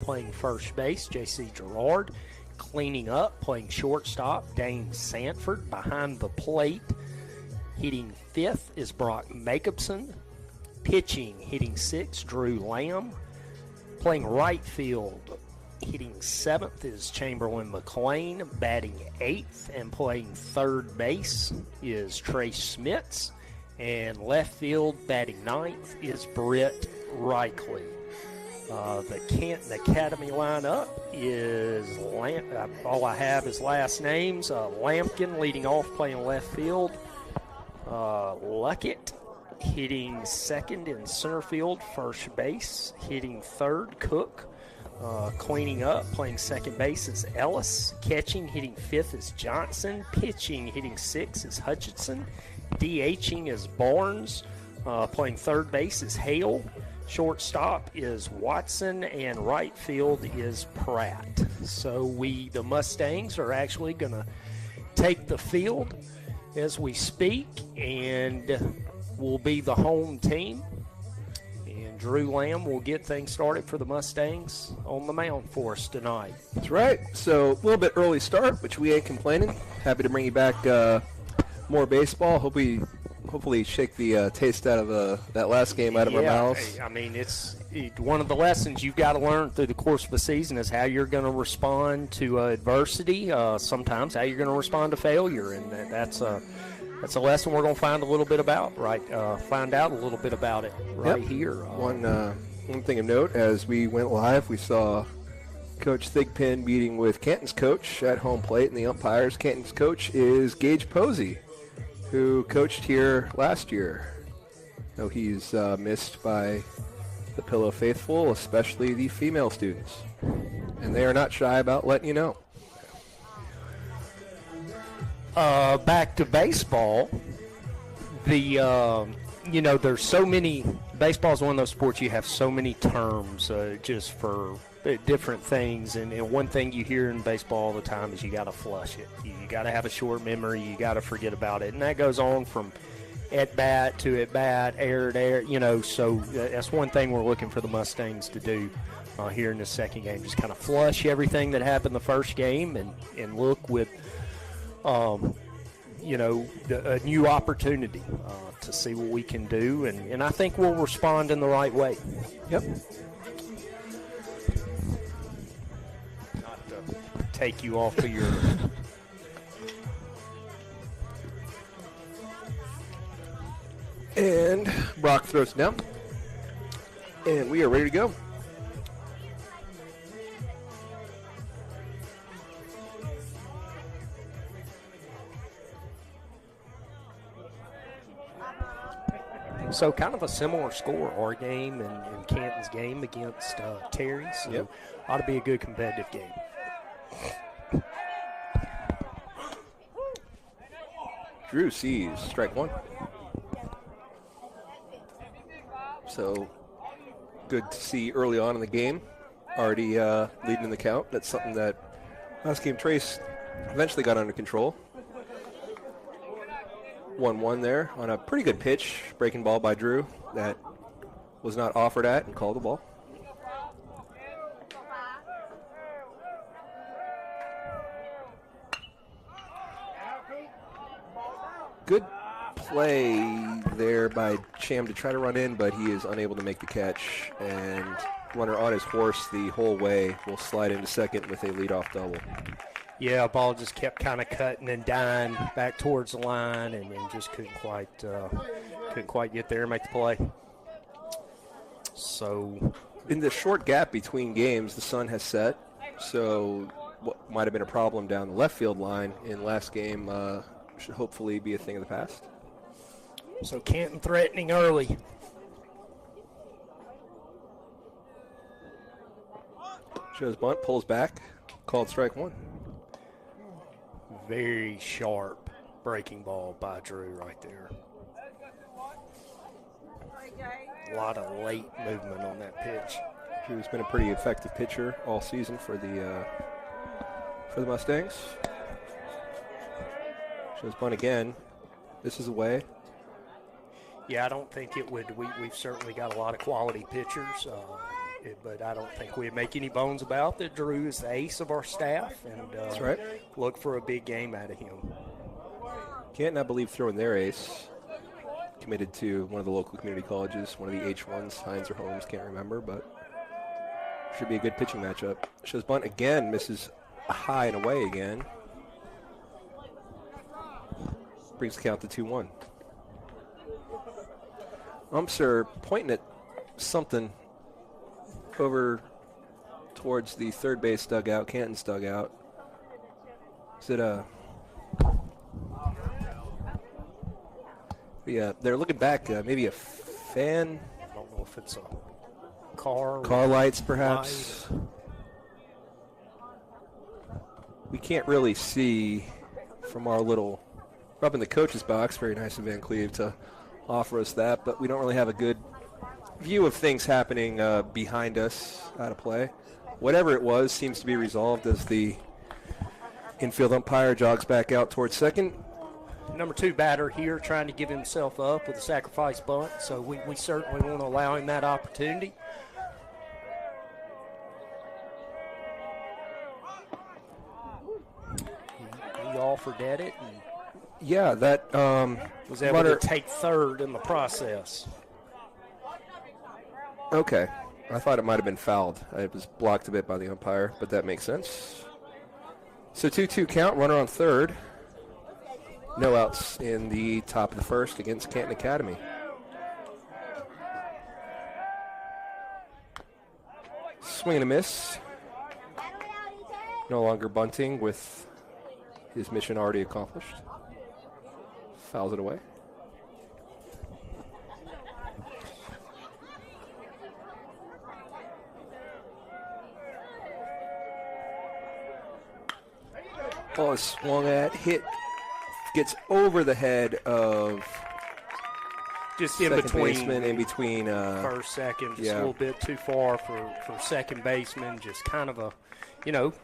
playing first base, J.C. Gerard. Cleaning up, playing shortstop, Dane Sanford. Behind the plate, hitting fifth is Brock Jacobson. Pitching, hitting sixth, Drew Lamb. Playing right field, hitting seventh is Chamberlain McLean. Batting eighth and playing third base is Trace Smits. And left field, batting ninth, is Britt Reichley. The Canton Academy lineup is, all I have is last names. Lampkin leading off, playing left field. Luckett hitting second in center field. First base, hitting third, Cook. Cleaning up, playing second base is Ellis. Catching, hitting fifth is Johnson. Pitching, hitting sixth is Hutchinson. DHing is Barnes. Playing third base is Hale. Shortstop is Watson, and right field is Pratt. So the Mustangs are actually going to take the field as we speak, and will be the home team. And Drew Lamb will get things started for the Mustangs on the mound for us tonight. That's right. So a little bit early start, which we ain't complaining. Happy to bring you back more baseball. Hopefully shake the taste out of that last game out of our mouths. I mean, it's one of the lessons you've got to learn through the course of the season is how you're going to respond to adversity, sometimes how you're going to respond to failure, and that's a lesson we're going to find out a little bit about it right here. One thing of note, as we went live, we saw Coach Thigpen meeting with Canton's coach at home plate, and the umpires. Canton's coach is Gage Posey, who coached here last year. Though he's missed by the Pillow faithful, especially the female students. And they are not shy about letting you know. Back to baseball. There's so many. Baseball is one of those sports you have so many terms just for different things. And one thing you hear in baseball all the time is you got to flush it. You got to have a short memory. You got to forget about it. And that goes on from at bat to at bat, air to air. So that's one thing we're looking for the Mustangs to do here in the second game. Just kind of flush everything that happened the first game and look with a new opportunity to see what we can do, and I think we'll respond in the right way. Yep. Not to take you off of your... And Brock throws it down, and we are ready to go. So kind of a similar score, our game and Canton's game against Terry. So ought to be a good competitive game. Drew sees strike one. So good to see early on in the game, already leading in the count. That's something that last game Trace eventually got under control. 1-1 there on a pretty good pitch, breaking ball by Drew that was not offered at and called the ball. Good play there by Cham to try to run in, but he is unable to make the catch, and runner on his horse the whole way will slide into second with a leadoff double. Yeah, ball just kept kind of cutting and dying back towards the line, and just couldn't quite get there and make the play. So, in the short gap between games, the sun has set. So, what might have been a problem down the left field line in last game should hopefully be a thing of the past. So Canton threatening early. Shows bunt, pulls back, called strike one. Very sharp breaking ball by Drew right there. A lot of late movement on that pitch. Drew's been a pretty effective pitcher all season for the Mustangs. Shows bunt again. This is away. Yeah, I don't think it would. We've certainly got a lot of quality pitchers. but I don't think we make any bones about that. Drew is the ace of our staff, and That's right. Look for a big game out of him. Canton, I believe, throwing their ace. Committed to one of the local community colleges, one of the H1s, Hines or Holmes, can't remember, but should be a good pitching matchup. Shows bunt again, misses high and away again. Brings the count to 2-1. Umps are pointing at something over towards the third base dugout, Canton's dugout. Is it a... Yeah, they're looking back, maybe a fan. I don't know if it's a car. Car lights, perhaps. Light. We can't really see from our little... We're up in the coach's box, very nice of Van Cleve to offer us that, but we don't really have a good view of things happening behind us out of play. Whatever it was seems to be resolved as the infield umpire jogs back out towards second. Number 2 batter here trying to give himself up with a sacrifice bunt, so we certainly want to allow him that opportunity. He offered at it and yeah, that was able to take third in the process. Okay. I thought it might have been fouled. It was blocked a bit by the umpire, but that makes sense. So 2-2 count, runner on third. No outs in the top of the first against Canton Academy. Swing and a miss. No longer bunting with his mission already accomplished. Fouls it away. Ball is swung at, hit, gets over the head of just in second between, baseman, in between first, second, just a little bit too far for second baseman. Just kind of a,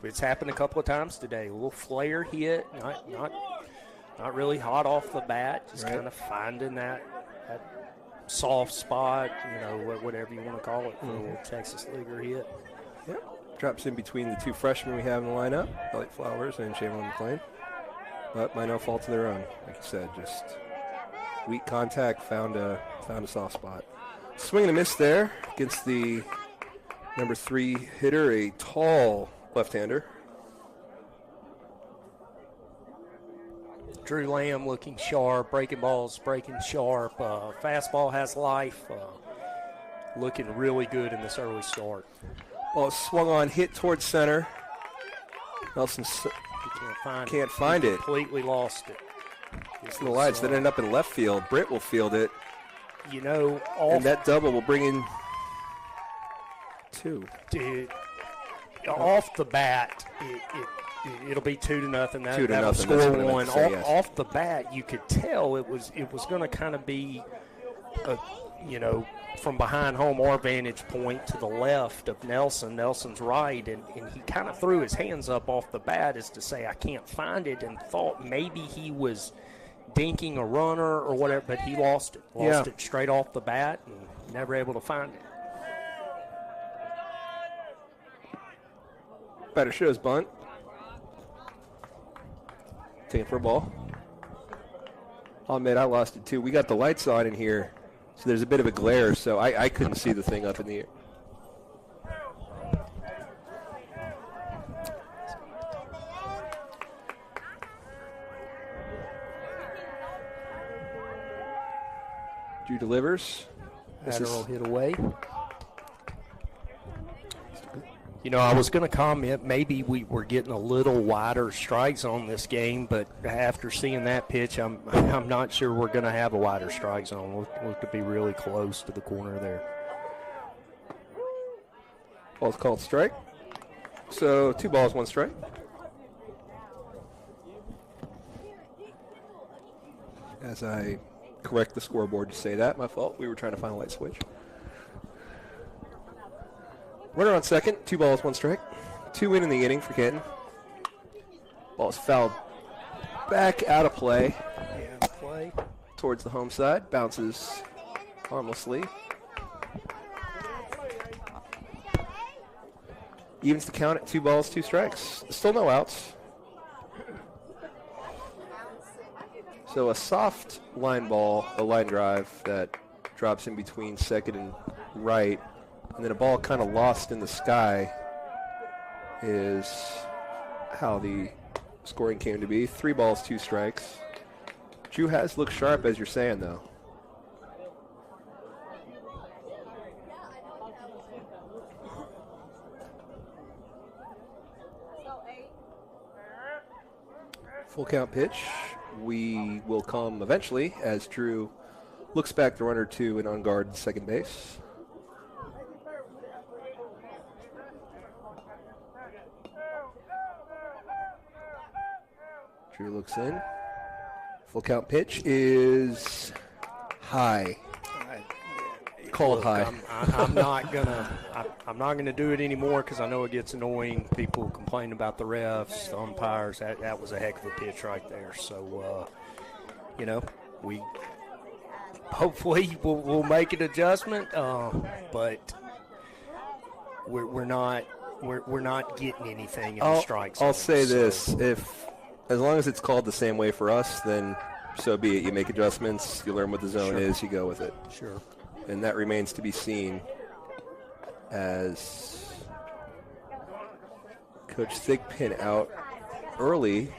it's happened a couple of times today. A little flare hit, not really hot off the bat, just kind of finding that soft spot, whatever you want to call it, for a little Texas Leaguer hit. Yep. Drops in between the two freshmen we have in the lineup, Elliot Flowers and Shaylin McLean. But by no fault of their own, like you said, just weak contact, found a soft spot. Swing and a miss there against the number 3 hitter, a tall left-hander. Drew Lamb looking sharp, breaking balls, breaking sharp. Fastball has life. Looking really good in this early start. Ball swung on, hit towards center. Nelson can't find it. Completely lost it. It's in the lights. That ended up in left field. Britt will field it. And that double will bring in 2. Dude, off the bat, it'll be 2-0. That will score 1. Off the bat, you could tell it was going to kind of be, from behind home, our vantage point to the left of Nelson. Nelson's right, and he kind of threw his hands up off the bat as to say, I can't find it, and thought maybe he was dinking a runner or whatever, but he lost it. Lost it straight off the bat and never able to find it. Batter shows bunt. Taking for a ball. I'll admit I lost it too. We got the lights on in here, so there's a bit of a glare, so I couldn't see the thing up in the air. Drew delivers. Lateral hit away. I was going to comment maybe we were getting a little wider strike zone this game, but after seeing that pitch, I'm not sure we're going to have a wider strike zone. Look to be really close to the corner there. Ball's called strike. So 2 balls, 1 strike. As I correct the scoreboard to say that, my fault. We were trying to find a light switch. Runner on second, 2 balls, 1 strike. 2 in the inning for Canton. Ball's fouled back out of play. Towards the home side. Bounces harmlessly. Evens the count at 2 balls, 2 strikes. Still no outs. So a soft line ball, a line drive that drops in between second and right, and then a ball kind of lost in the sky is how the scoring came to be. 3 balls, 2 strikes. Drew has looked sharp, as you're saying, though. Full count pitch. We will come eventually as Drew looks back the runner to an on guard second base. Drew looks in. Full count pitch is high. Called high. I'm not gonna do it anymore because I know it gets annoying. People complain about the refs, the umpires. That was a heck of a pitch right there. So, we hopefully we'll make an adjustment, but we're not getting anything in the strike zone. I'll say this: as long as it's called the same way for us, then so be it. You make adjustments. You learn what the zone is. You go with it. Sure. And that remains to be seen as Coach Thigpen out early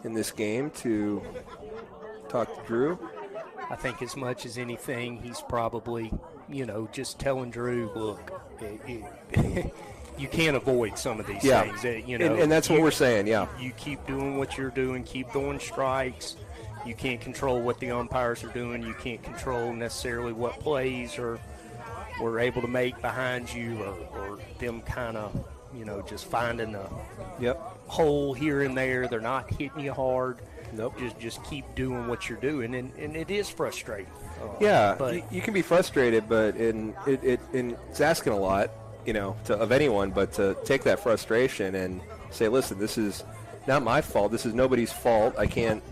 in this game to talk to Drew. I think as much as anything, he's probably, just telling Drew, look, you can't avoid some of these things. And that's what we're saying, yeah. You keep doing what you're doing, keep throwing strikes. You can't control what the umpires are doing. You can't control necessarily what plays we're able to make behind you or them kind of, just finding a hole here and there. They're not hitting you hard. Nope. Just keep doing what you're doing, and it is frustrating. But you can be frustrated, but it's asking a lot, of anyone, but to take that frustration and say, listen, this is not my fault. This is nobody's fault. I can't.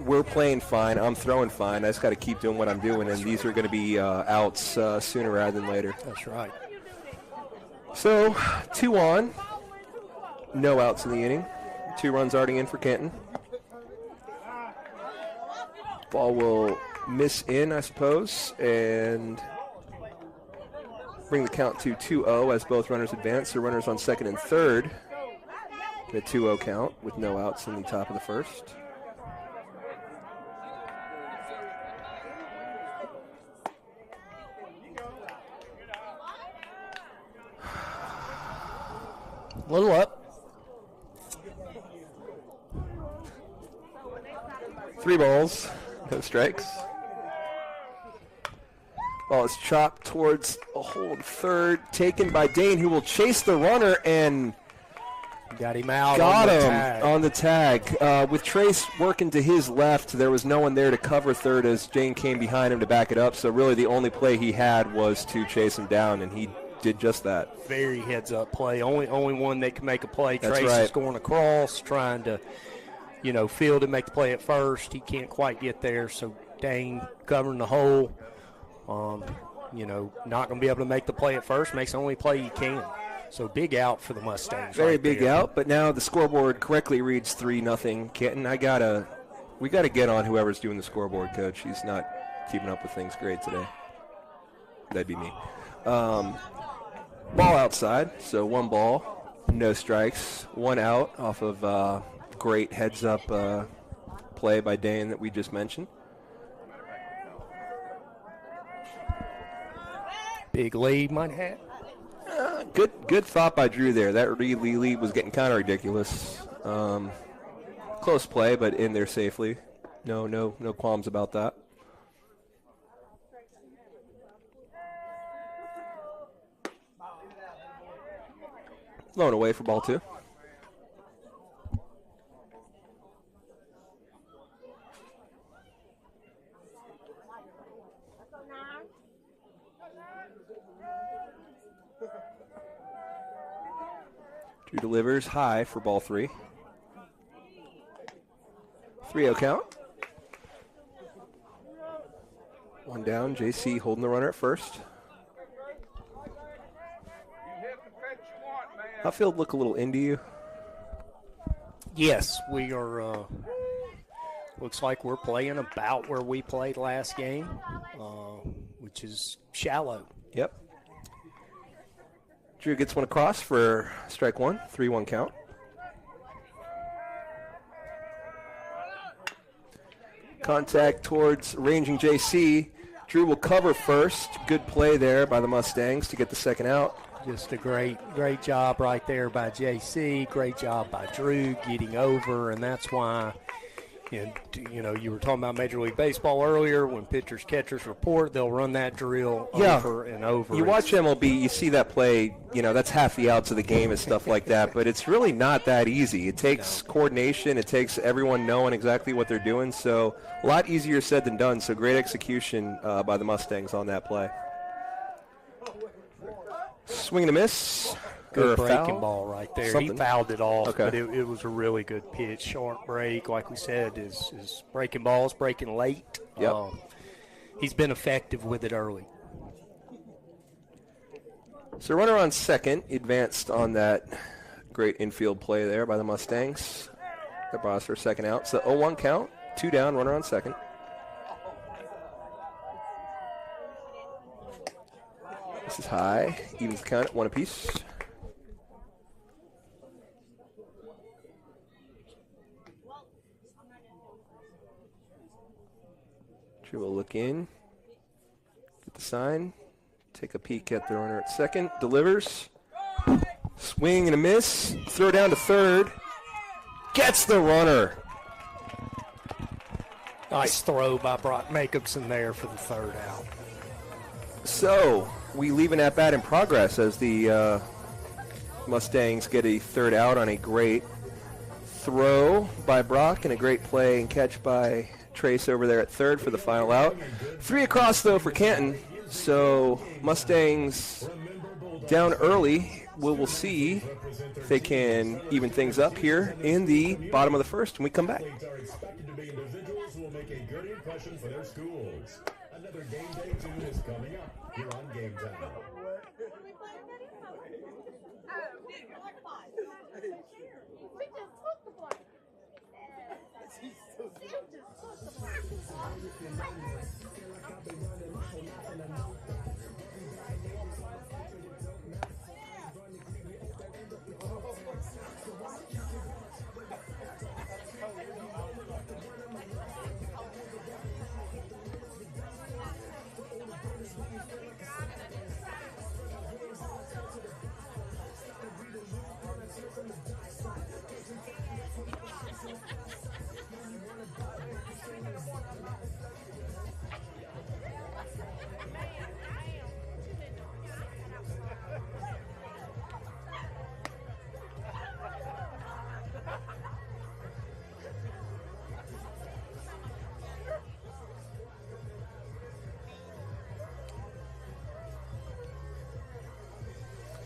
We're playing fine. I'm throwing fine. I just got to keep doing what I'm doing, and these are going to be outs sooner rather than later. That's right. So, 2 on. No outs in the inning. 2 runs already in for Canton. Ball will miss in, I suppose, and bring the count to 2-0 as both runners advance. The runners on second and third. A 2-0 count with no outs in the top of the first. A little up. 3 balls, no strikes. Ball is chopped towards a hold third, taken by Dane, who will chase the runner and got him out. On the tag. With Trace working to his left, there was no one there to cover third as Jane came behind him to back it up. So really the only play he had was to chase him down, and he did just that. Very heads-up play. Only one that can make a play. That's Trace right. is going across, trying to, field and make the play at first. He can't quite get there, so Dane covering the hole. Not going to be able to make the play at first. Makes the only play he can. So big out for the Mustangs. Very right big there. out, but now the scoreboard correctly reads 3-0 Canton. We gotta get on whoever's doing the scoreboard, Coach. He's not keeping up with things great today. That'd be me. Ball outside, so 1 ball, no strikes, 1 out off of great heads-up play by Dane that we just mentioned. Big lead might have. Good thought by Drew there. That lead was getting kind of ridiculous. Close play, but in there safely. No qualms about that. Thrown away for ball 2. Drew delivers high for ball 3. 3-0 count. 1 down. JC holding the runner at first. Outfield look a little into you? Yes, we are. Looks like we're playing about where we played last game, which is shallow. Yep. Drew gets one across for strike one, 3-1 count. Contact towards ranging JC. Drew will cover first. Good play there by the Mustangs to get the second out. Just a great job right there by JC. Great job by Drew getting over, and that's why, you know, you were talking about Major League Baseball earlier. When pitchers, catchers report, they'll run that drill over and over. You watch MLB, you see that play, you know, that's half the outs of the game and stuff like that, but it's really not that easy. It takes coordination. It takes everyone knowing exactly what they're doing, so a lot easier said than done. So great execution by the Mustangs on that play. Swing and a miss. Good breaking ball right there. Something. He fouled it off, okay. But it was a really good pitch. Sharp break, like we said, is breaking balls, breaking late. Yep. He's been effective with it early. So runner on second advanced on that great infield play there by the Mustangs. That brought us for a second out. So 0-1 count, 2 down, runner on second. This is high. Evens the count at 1 apiece. Drew will look in. Get the sign. Take a peek at the runner at second. Delivers. Swing and a miss. Throw down to third. Gets the runner. Nice throw by Brock Jacobson there for the third out. So we leave an at-bat in progress as the Mustangs get a third out on a great throw by Brock and a great play and catch by Trace over there at third for the final out. 3 across, though, for Canton. So Mustangs down early. We'll see if they can even things up here in the bottom of the first when we come back. Another game day tune is coming up here on Game Time.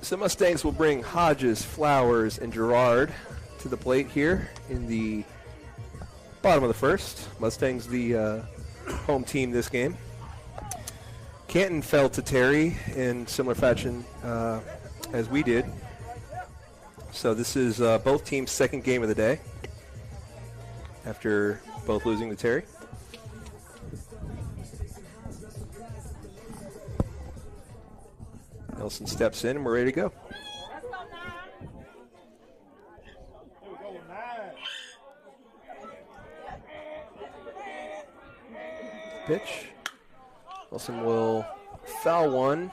So Mustangs will bring Hodges, Flowers, and Gerard to the plate here in the bottom of the first. Mustangs the home team this game. Canton fell to Terry in similar fashion as we did. So this is both teams' second game of the day after both losing to Terry. Nelson steps in and we're ready to go. Pitch. Nelson will foul one.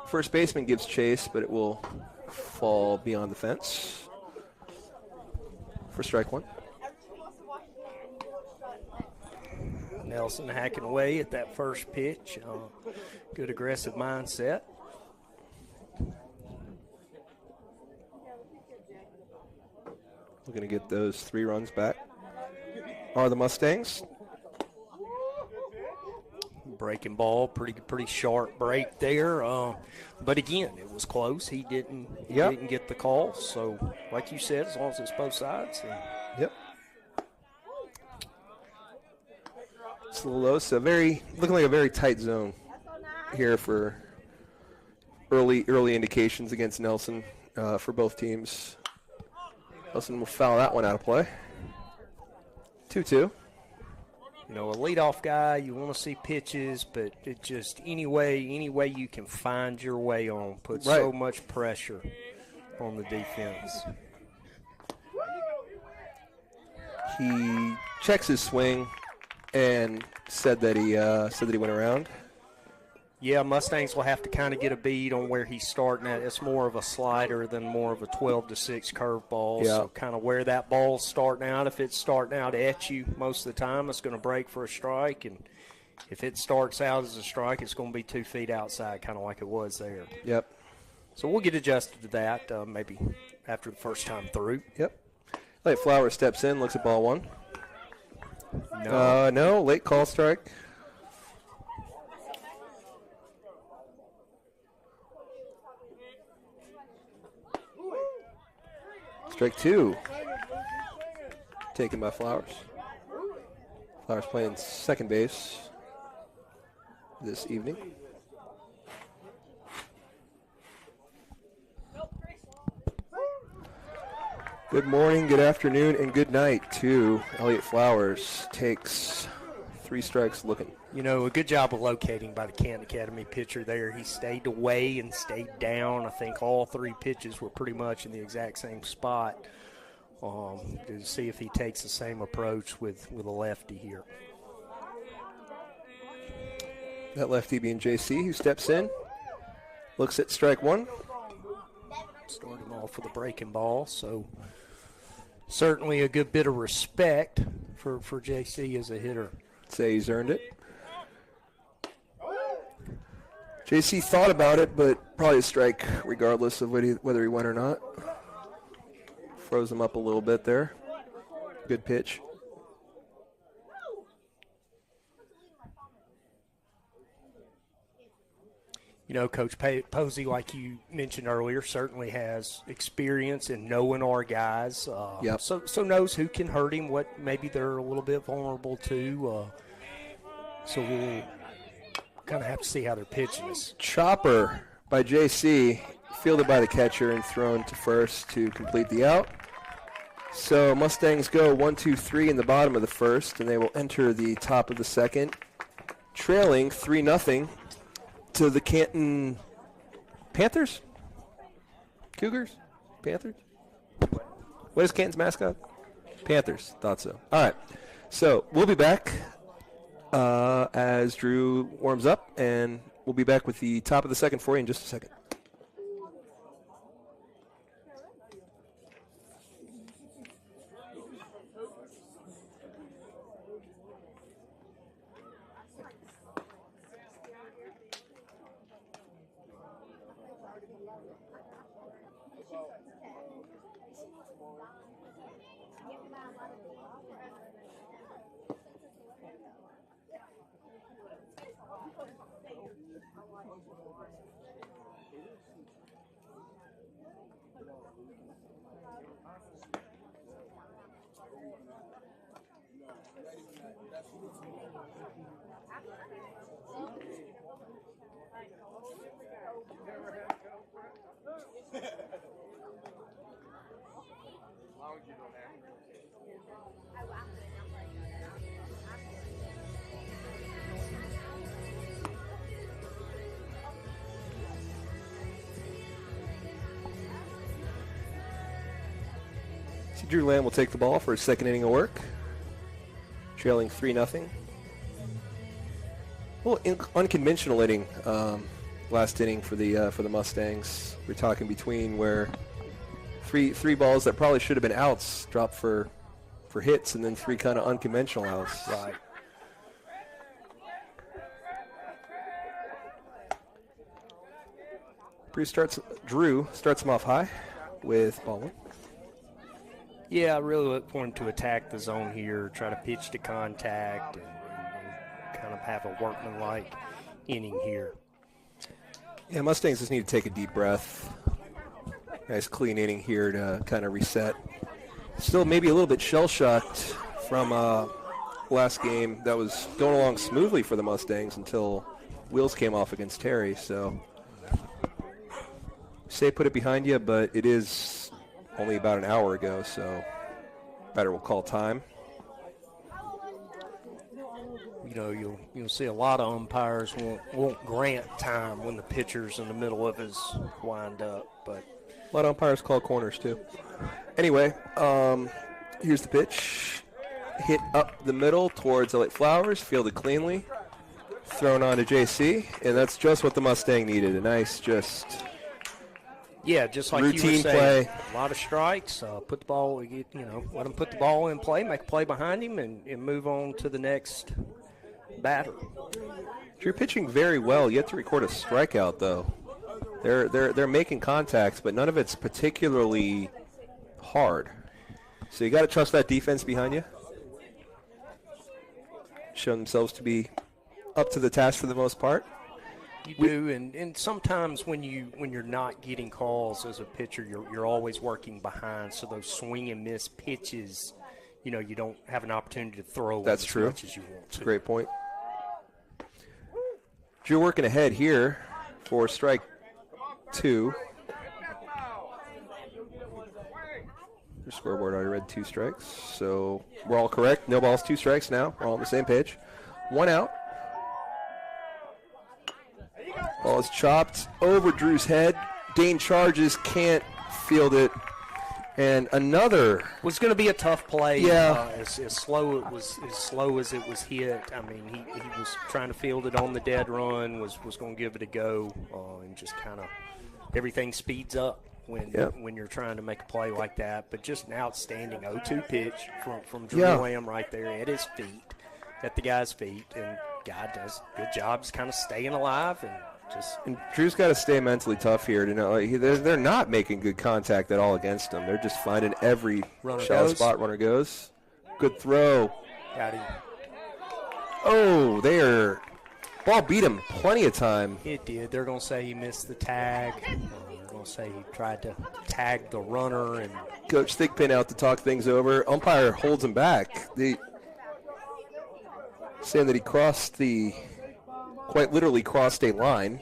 First baseman gives chase, but it will fall beyond the fence for strike one. Nelson hacking away at that first pitch. Good aggressive mindset. Looking to get those 3 runs back are the Mustangs. Breaking ball, pretty sharp break there. But again, it was close. He didn't get the call. So, like you said, as long as it's both sides. Yep. It's a little low, so looking like a very tight zone here for early indications against Nelson. for both teams. Wilson will foul that one out of play. 2-2. You know, a leadoff guy, you want to see pitches, but it just any way you can find your way on puts so much pressure on the defense. He checks his swing and said that he went around. Yeah, Mustangs will have to kind of get a bead on where he's starting at. It's more of a slider than more of a 12-6 curveball. Yeah. So kind of where that ball's starting out. If it's starting out at you most of the time, it's going to break for a strike. And if it starts out as a strike, it's going to be 2 feet outside, kind of like it was there. Yep. So we'll get adjusted to that maybe after the first time through. Yep. Elliott Flowers steps in, looks at ball one. No. No, late call strike. Strike two. Taken by Flowers. Flowers playing second base this evening. Good morning, good afternoon, and good night to Elliott Flowers. Takes 3 strikes looking. You know, a good job of locating by the Canton Academy pitcher there. He stayed away and stayed down. I think all 3 pitches were pretty much in the exact same spot to see if he takes the same approach with a lefty here. That lefty being JC, who steps in, looks at strike one. Start him off with a breaking ball, so certainly a good bit of respect for JC as a hitter. Say he's earned it. JC thought about it, but probably a strike regardless of whether he went or not. Froze him up a little bit there. Good pitch. You know, Coach Posey, like you mentioned earlier, certainly has experience in knowing our guys. Yep. So knows who can hurt him, what maybe they're a little bit vulnerable to. So we'll kind of have to see how they're pitching us. Chopper by JC, fielded by the catcher and thrown to first to complete the out. So Mustangs go 1-2-3 in the bottom of the first, and they will enter the top of the second, trailing 3-0 to the Canton Panthers? Cougars? Panthers? What is Canton's mascot? Panthers. Thought so. All right. So we'll be back as Drew warms up, and we'll be back with the top of the second for you in just a second. Drew Lamb will take the ball for his second inning of work, trailing 3-0. A little unconventional inning last inning for the Mustangs. We're talking between where three balls that probably should have been outs dropped for hits, and then 3 kind of unconventional outs. Right. Drew starts him off high with ball 1. Yeah, I really look for him to attack the zone here, try to pitch to contact, and kind of have a workmanlike inning here. Yeah, Mustangs just need to take a deep breath. Nice clean inning here to kind of reset. Still maybe a little bit shell-shocked from last game. That was going along smoothly for the Mustangs until wheels came off against Terry. So Say put it behind you, but it is only about an hour ago, so better will call time. You know, you'll see a lot of umpires won't grant time when the pitcher's in the middle of his wind up, but A lot of umpires call corners, too. Anyway, here's the pitch. Hit up the middle towards Elliott Flowers, fielded cleanly. Thrown on to JC, and that's just what the Mustang needed. A nice, just just like you were routine saying, play. a lot of strikes. Put the ball, let him put the ball in play, make a play behind him, and move on to the next batter. You're pitching very well. You have to record a strikeout, though. They're making contacts, but none of it's particularly hard. So you got to trust that defense behind you. Show themselves to be up to the task for the most part. You do, and sometimes when you're not getting calls as a pitcher, you're always working behind. So those swing and miss pitches, you don't have an opportunity to throw That's as true. much as you want to. Great point. Drew working ahead here for strike 2. Your scoreboard already read 2 strikes, so we're all correct. No balls, 2 strikes now. We're all on the same page. 1 out. Ball is chopped over Drew's head. Dane charges, can't field it. And another. Was going to be a tough play. Yeah. As slow as it was hit. I mean, he was trying to field it on the dead run. Was going to give it a go, and just kind of everything speeds up when you're trying to make a play like that. But just an outstanding 0-2 pitch from Drew Lamb right there at his feet, at the guy's feet, and guy does a good job just kind of staying alive and. And Drew's got to stay mentally tough here to know they're not making good contact at all against him. They're just finding every shallow spot runner goes. Good throw. Got him. Oh, ball beat him plenty of time. It did. They're going to say he missed the tag. They're going to say he tried to tag the runner. And Coach Thigpen out to talk things over. Umpire holds him back. Saying that he quite literally crossed a line.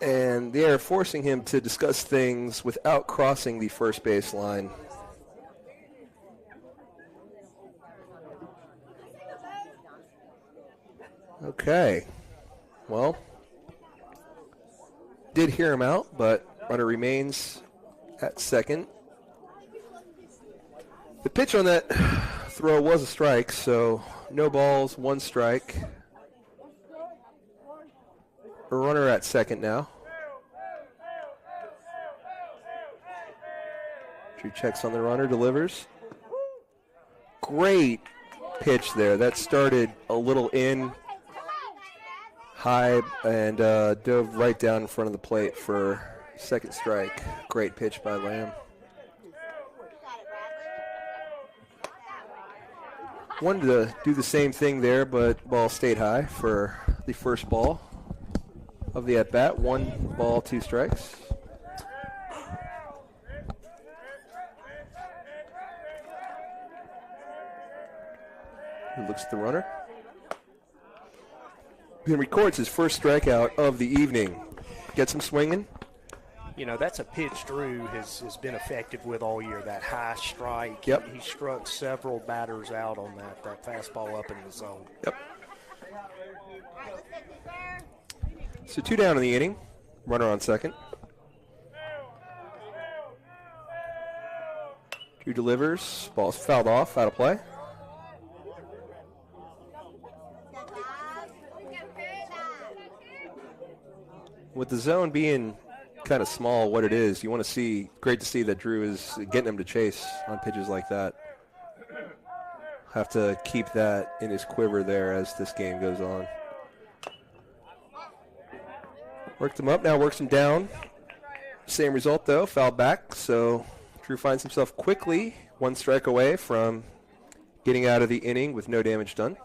And they are forcing him to discuss things without crossing the first base line. Okay. Well, did hear him out, but runner remains at second. The pitch on that throw was a strike, so no balls, 1 strike. A runner at second now. Drew checks on the runner, delivers. Great pitch there. That started a little in high and dove right down in front of the plate for second strike. Great pitch by Lamb. Wanted to do the same thing there, but ball stayed high for the first ball of the at-bat. 1 ball, 2 strikes. He looks at the runner. He records his first strikeout of the evening. Gets him swinging. That's a pitch Drew has been effective with all year, that high strike. Yep. He struck several batters out on that fastball up in the zone. Yep. So 2 down in the inning. Runner on second. Drew delivers. Ball's fouled off, out of play. With the zone being kind of small, what it is, you want to see, great to see that Drew is getting him to chase on pitches like that. Have to keep that in his quiver there as this game goes on. Worked him up, now works him down. Same result though, foul back, so Drew finds himself quickly 1 strike away from getting out of the inning with no damage done.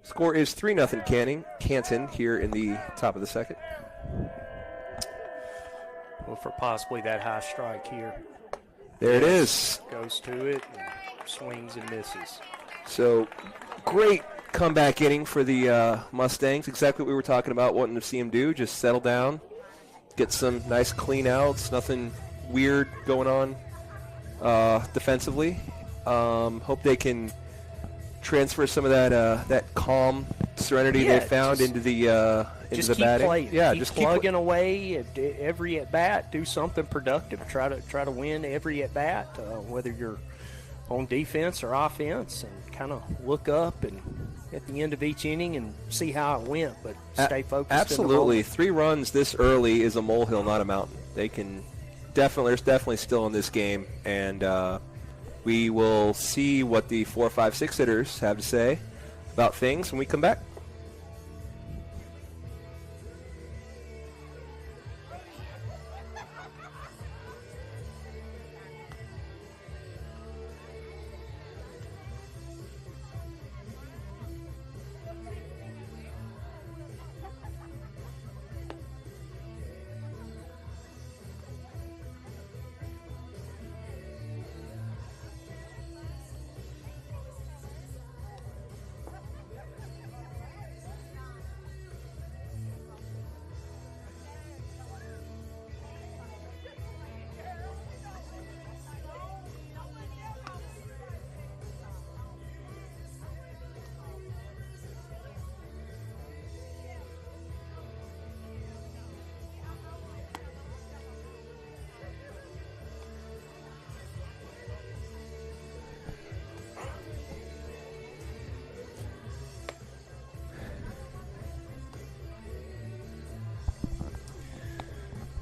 Score is 3-0 Canton here in the top of the second. Well, for possibly that high strike here. There it is. Goes to it and swings and misses. So great comeback inning for the Mustangs. Exactly what we were talking about, wanting to see them do. Just settle down, get some nice clean outs, nothing weird going on defensively. Hope they can transfer some of that calm serenity they found into the keep batting. Playing. Yeah, keep just plugging away at every at bat. Do something productive. Try to win every at bat, whether you're on defense or offense, and kind of look up and at the end of each inning and see how it went. But stay focused. Absolutely, 3 runs this early is a molehill, not a mountain. They can there's definitely still in this game, and we will see what the 4, 5, 6 hitters have to say about things when we come back.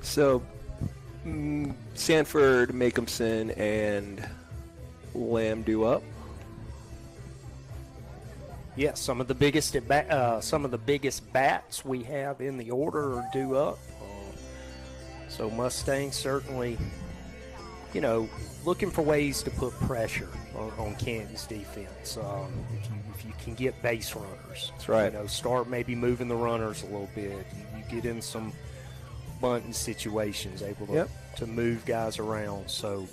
So, Sanford, Makeumson, and Lamb due up. Yeah, some of the biggest bats we have in the order are due up. So Mustangs certainly, looking for ways to put pressure on Canton's defense. If you can get base runners, that's right. Start maybe moving the runners a little bit. You get in some bunting situations, able to move guys around. So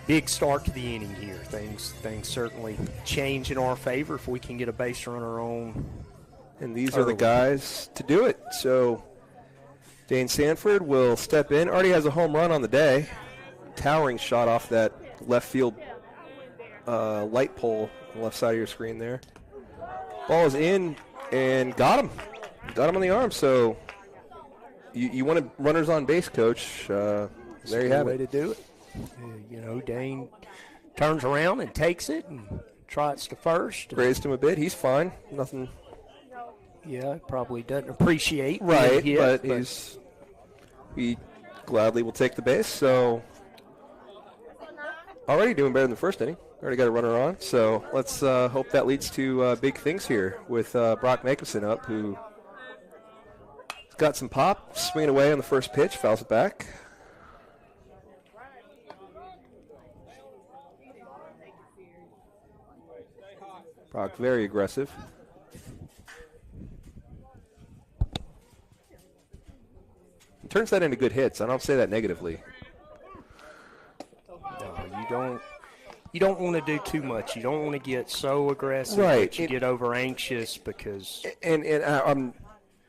big start to the inning here. Things certainly change in our favor if we can get a base runner on. And these are the guys to do it. So Dane Sanford will step in. Already has a home run on the day. Towering shot off that left field light pole on the left side of your screen there. Ball is in and got him. Got him on the arm. So you wanted runners on base, Coach. There you have it. Way to do it. Dane turns around and takes it and trots to first. Grazed him a bit. He's fine. Nothing. Yeah, probably doesn't appreciate right, hit, but he gladly will take the base. So already doing better than the first inning. Already got a runner on. So let's hope that leads to big things here with Brock Makeumson up, who got some pop, swinging away on the first pitch, fouls it back. Brock very aggressive. Turns that into good hits. I don't say that negatively. No, you don't want to do too much. You don't want to get so aggressive that you get over anxious because. And I'm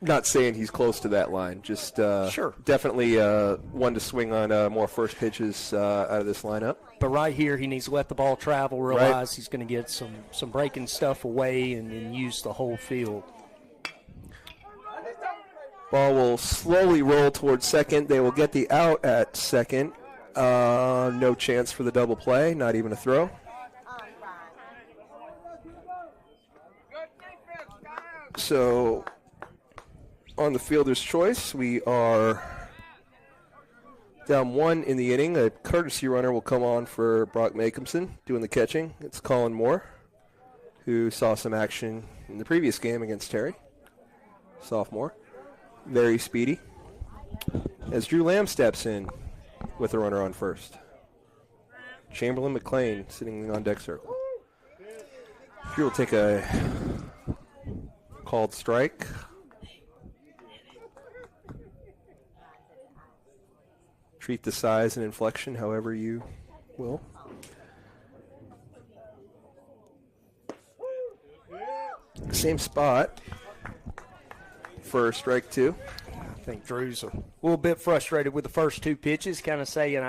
not saying he's close to that line. Just sure. Definitely one to swing on more first pitches out of this lineup. But right here, he needs to let the ball travel, realize he's going to get some breaking stuff away and use the whole field. Ball will slowly roll towards second. They will get the out at second. No chance for the double play, not even a throw. So on the fielder's choice, we are down 1 in the inning. A courtesy runner will come on for Brock Makeumson doing the catching. It's Colin Moore, who saw some action in the previous game against Terry, sophomore. Very speedy. As Drew Lamb steps in with a runner on first. Chamberlain McLean sitting on deck circle. Drew will take a called strike. Treat the size and inflection however you will. Same spot for strike two. I think Drew's a little bit frustrated with the first two pitches, kind of saying,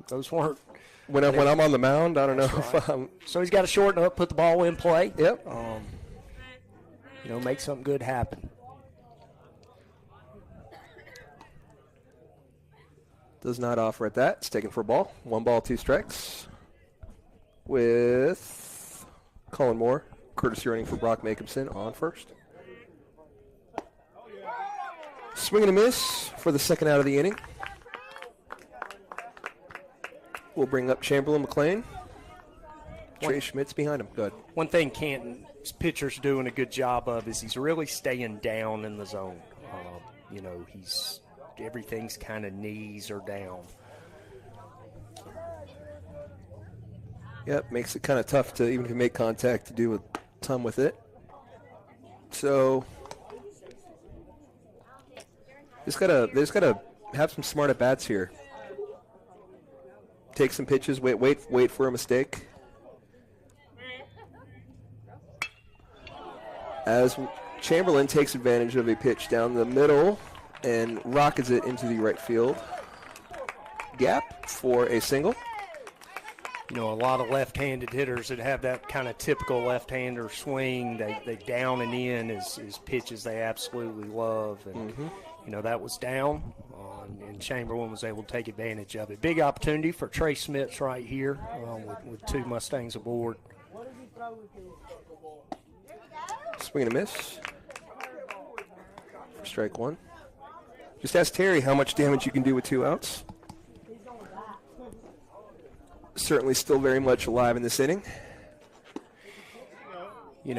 those weren't. When I'm on the mound, I don't know if I'm. So he's got to shorten up, put the ball in play. Yep. Make something good happen. Does not offer at that. It's taken for a ball. 1 ball, 2 strikes. With Colin Moore, courtesy running for Brock Jacobson on first. Swing and a miss for the second out of the inning. We'll bring up Chamberlain McLean. Trey Schmidt's behind him. Good. One thing Canton's pitcher's doing a good job of is he's really staying down in the zone. Everything's kind of knees are down. Yep, makes it kind of tough to, even if you make contact, to do a ton with it. So they just gotta have some smart at bats here. Take some pitches, wait for a mistake. As Chamberlain takes advantage of a pitch down the middle and rockets it into the right field gap for a single. A lot of left-handed hitters that have that kind of typical left-hander swing, they down and in is pitches they absolutely love. And, that was down, and Chamberlain was able to take advantage of it. Big opportunity for Trey Smith right here with 2 Mustangs aboard. Swing and a miss for strike 1. Just ask Terry how much damage you can do with 2 outs. Certainly still very much alive in this inning. You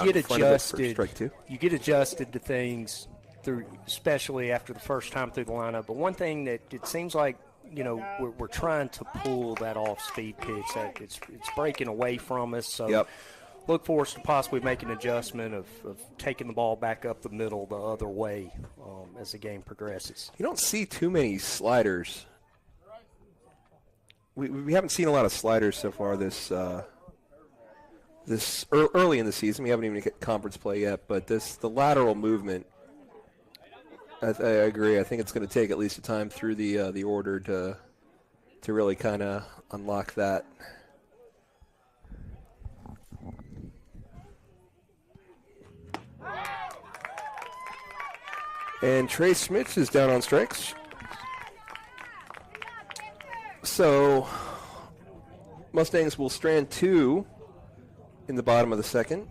get adjusted. Strike 2. You get adjusted to things through, especially after the first time through the lineup. But one thing that it seems like we're trying to pull that off-speed pitch. That it's breaking away from us. So look for us to possibly make an adjustment of taking the ball back up the middle the other way as the game progresses. You don't see too many sliders. We haven't seen a lot of sliders so far this early in the season. We haven't even hit conference play yet, but the lateral movement, I agree. I think it's going to take at least a time through the order to really kind of unlock that. And Trey Schmitz is down on strikes. So Mustangs will strand 2 in the bottom of the second.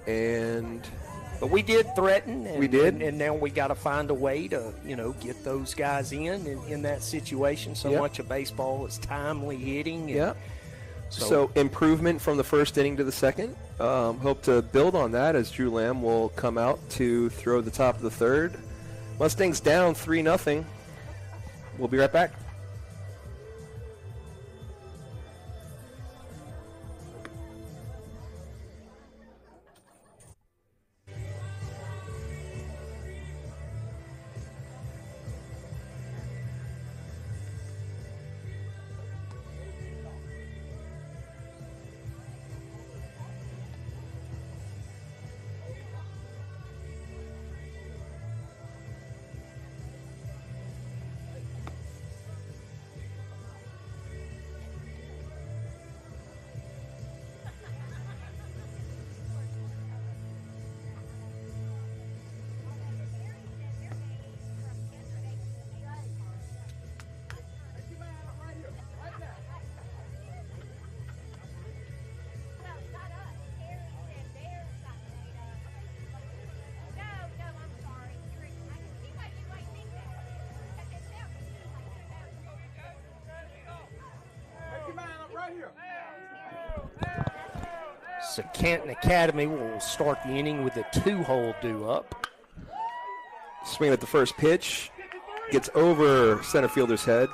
But we did threaten. And, we did. And now we got to find a way to, get those guys in that situation. So much of baseball is timely hitting. Yeah. So improvement from the first inning to the second. Hope to build on that as Drew Lamb will come out to throw the top of the third. Mustangs down 3-0. We'll be right back. So Canton Academy will start the inning with a 2-hole due up. Swing at the first pitch. Gets over center fielder's head.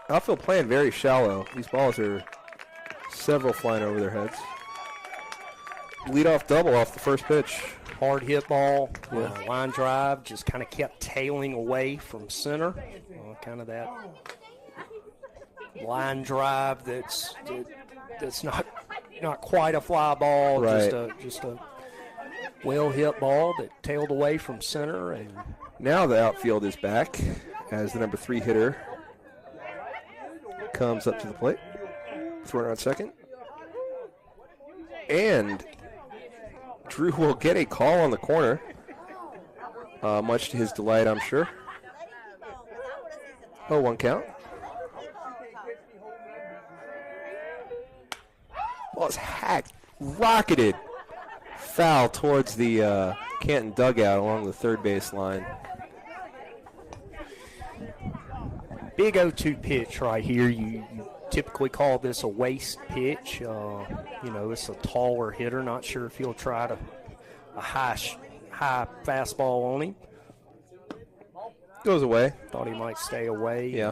Outfield playing very shallow. These balls are several flying over their heads. Leadoff double off the first pitch. Hard hit ball, line drive, just kind of kept tailing away from center. Kind of that line drive that's not quite a fly ball, right. just a Well hit ball that tailed away from center, and Now the outfield is back as the number 3 hitter comes up to the plate. Runner on second. And Drew will get a call on the corner, much to his delight, I'm sure. Oh, 1 count. Ball is hacked, rocketed, foul towards the Canton dugout along the third base line. big 0-2 pitch right here. You typically call this a waist pitch. It's a taller hitter. Not sure if he'll try a high fastball on him. Goes away. Thought he might stay away. Yeah.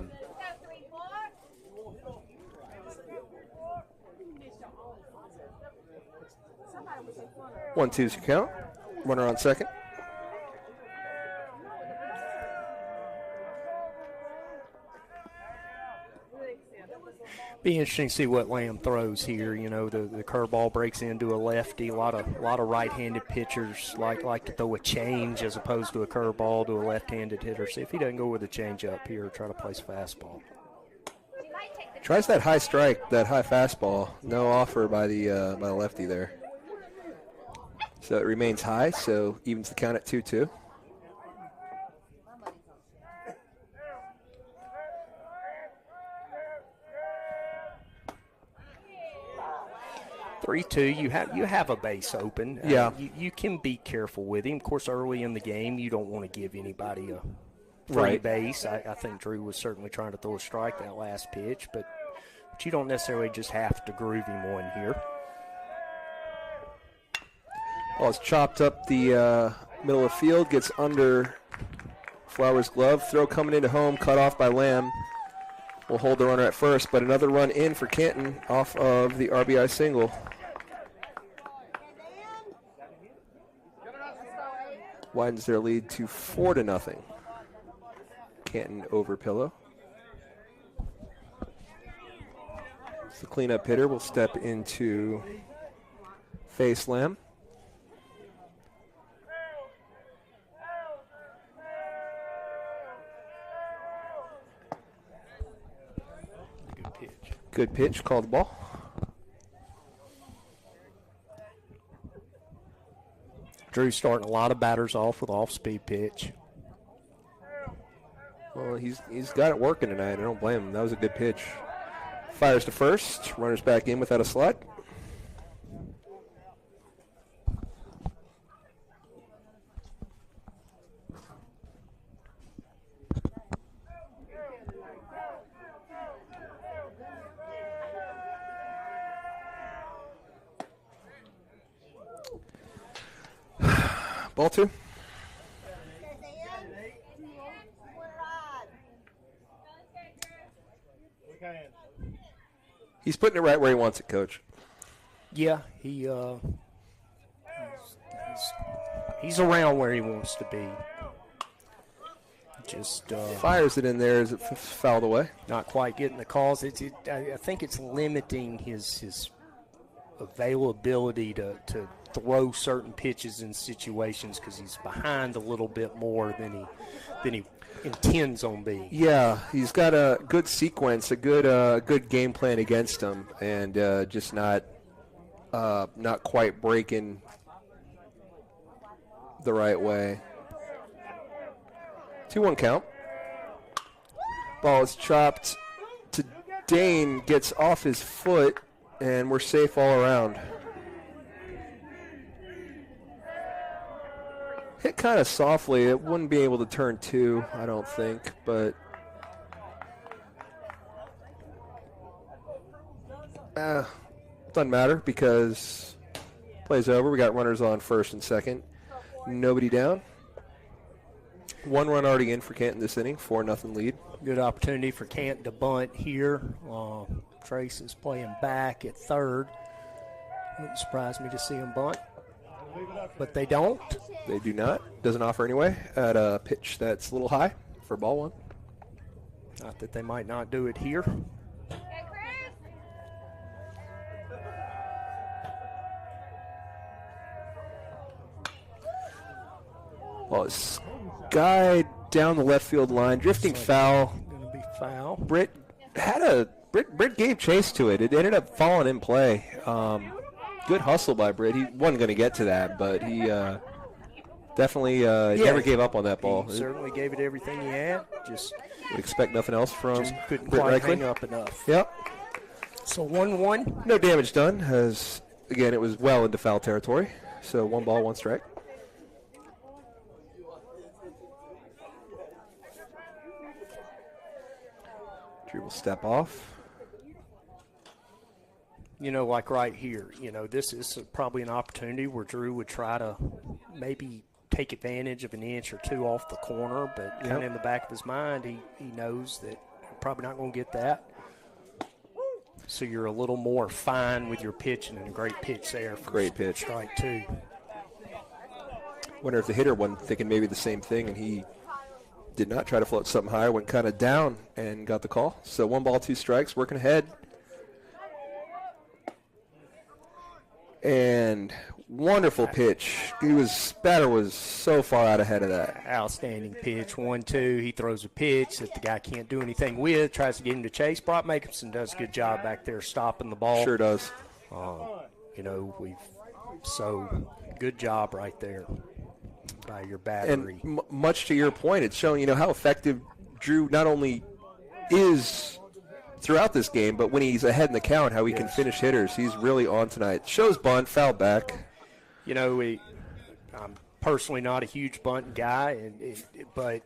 One, two's your count. Runner on second. Be interesting to see what Lamb throws here. The curveball breaks into a lefty. A lot of right-handed pitchers like to throw a change as opposed to a curveball to a left-handed hitter. See if he doesn't go with a change-up here, try to place fastball. Tries that high strike, that high fastball. No offer by the lefty there. So it remains high, so evens the count at 2-2. You have a base open. Yeah. You can be careful with him. Of course, early in the game, you don't want to give anybody a free Right. base. I think Drew was certainly trying to throw a strike that last pitch, but you don't necessarily just have to groove him one here. Ball is chopped up the middle of the field, gets under Flowers' glove. Throw coming into home, cut off by Lamb. Will hold the runner at first, but another run in for Canton off of the RBI single. Widens their lead to 4-0. Canton over Pillow. So the cleanup hitter will step into face Lamb. Good pitch, called the ball. Drew's starting a lot of batters off with off-speed pitch. Well, he's got it working tonight. I don't blame him. That was a good pitch. Fires to first. Runners back in without a slide. Ball 2. He's putting it right where he wants it, Coach. Yeah, he's around where he wants to be. Just Fires it in there as it fouled away. not quite getting the calls. I think it's limiting his availability to throw certain pitches in situations because he's behind a little bit more than he intends on being. Yeah, he's got a good sequence, a good game plan against him, and just not quite breaking the right way. 2-1 count. Ball is chopped to Dane, gets off his foot, and we're safe all around. Hit kind of softly. It wouldn't be able to turn 2, I don't think, but doesn't matter because play's over. We got runners on first and second. Nobody down. 1 run already in for Canton this inning, 4-0 lead. Good opportunity for Canton to bunt here. Trace is playing back at third. Wouldn't surprise me to see him bunt, but they don't. They do not. Doesn't offer anyway at a pitch that's a little high for ball 1. Not that they might not do it here. Ball is skied down the left field line, drifting foul. Going to be foul. Britt gave chase to it. It ended up falling in play. Good hustle by Britt. He wasn't going to get to that, but he definitely never gave up on that ball. He certainly gave it everything he had. Just would expect nothing else from just couldn't Britt quite Reichling. hang up enough. Yep. So 1-1. No damage done, as, again, it was well into foul territory. So 1 ball, 1 strike. Drew will step off. You know, like right here, you know, this is probably an opportunity where Drew would try to maybe take advantage of an inch or two off the corner, but kind of in the back of his mind, he knows that you're probably not going to get that. So you're a little more fine with your pitching, and a great pitch there for Great pitch. strike 2. Wonder if the hitter wasn't thinking maybe the same thing, and he did not try to float something higher, went kind of down and got the call. So 1 ball, 2 strikes, working ahead. And wonderful pitch. Batter was so far out ahead of that. Outstanding pitch, 1-2. He throws a pitch that the guy can't do anything with, tries to get him to chase. Brock Makemson does a good job back there stopping the ball. Sure does. You know, so good job right there by your battery. And much to your point, it's showing, how effective Drew not only is throughout this game, but when he's ahead in the count, how he can finish hitters. He's really on tonight. Shows bunt, foul back. You know, I'm personally not a huge bunt guy, but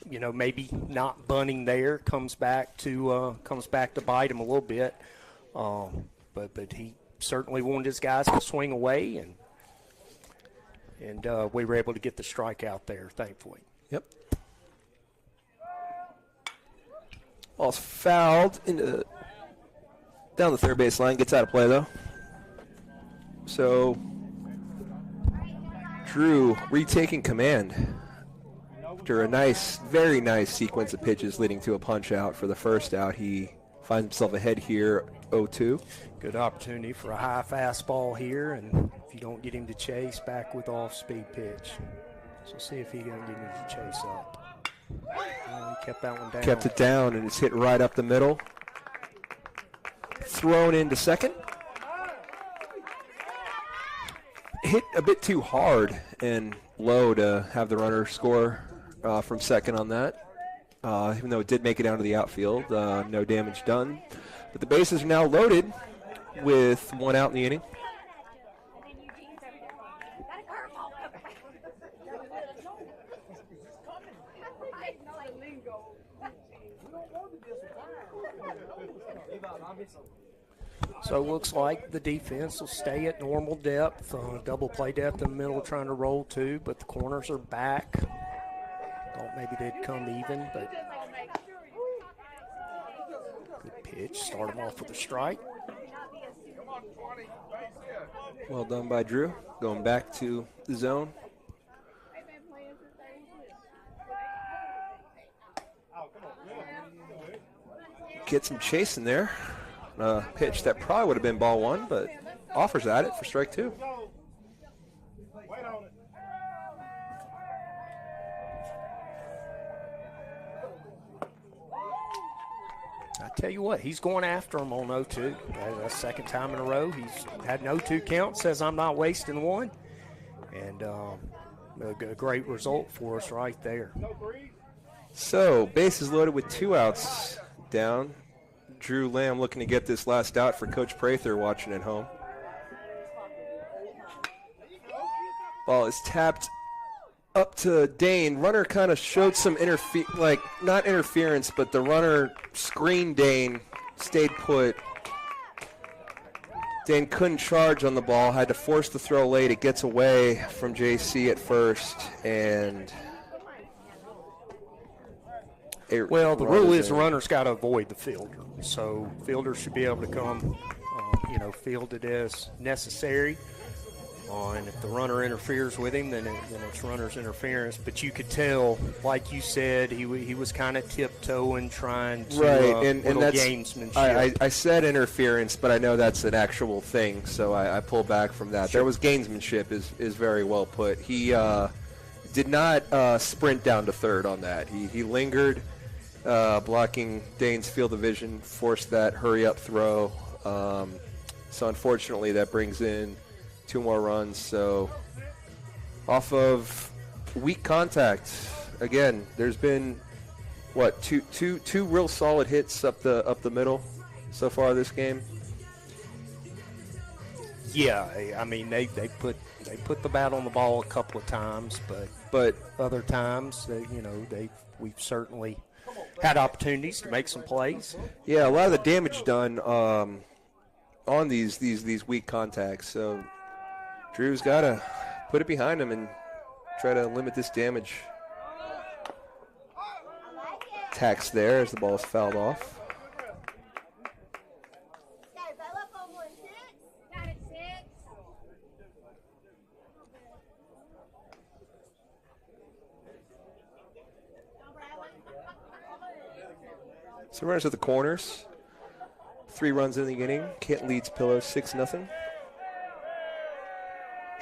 you know, maybe not bunting there comes back to bite him a little bit. But he certainly wanted his guys to swing away, and we were able to get the strikeout there, thankfully. Yep. Ball's fouled down the third base line. Gets out of play, though. So Drew retaking command after a very nice sequence of pitches leading to a punch out for the first out. He finds himself ahead here, 0-2. Good opportunity for a high fastball here, and if you don't get him to chase, back with off-speed pitch. So see if he can get him to chase up. He kept that one down. Kept it down, and it's hit right up the middle. Thrown into second. Hit a bit too hard and low to have the runner score from second on that. Even though it did make it down to the outfield, no damage done. But the bases are now loaded with 1 out in the inning. So it looks like the defense will stay at normal depth, double play depth in the middle, trying to roll 2, but the corners are back. Thought maybe they'd come even, but good pitch. Start him off with a strike. Well done by Drew. Going back to the zone. Get some chase in there. Pitch that probably would have been ball 1, but offers at it for strike 2. I tell you what, he's going after him on 0-2. That's the second time in a row. He's had an 0-2 count, says I'm not wasting one. And a great result for us right there. So, bases loaded with 2 outs down. Drew Lamb looking to get this last out for Coach Prather watching at home. Ball is tapped up to Dane. Runner kind of showed some not interference, but the runner screened Dane, stayed put. Dane couldn't charge on the ball, had to force the throw late. It gets away from JC at first, and the rule is the runner's got to avoid the fielder. So fielders should be able to come, field it as necessary. And if the runner interferes with him, then it's runner's interference. But you could tell, like you said, he was kind of tiptoeing, trying to and that's gamesmanship. I said interference, but I know that's an actual thing, so I pull back from that. Sure. There was gamesmanship, is very well put. He did not sprint down to third on that. He lingered, blocking Dane's field of vision, forced that hurry-up throw. So unfortunately, that brings in 2 more runs. So off of weak contact, again, there's been two real solid hits up the middle so far this game. Yeah, I mean they put the bat on the ball a couple of times, but other times we've certainly had opportunities to make some plays. Yeah, a lot of the damage done on these weak contacts. So Drew's got to put it behind him and try to limit this damage. Tax there as the ball is fouled off. So runners at the corners. 3 runs in the inning. Canton leads Pillow 6-0.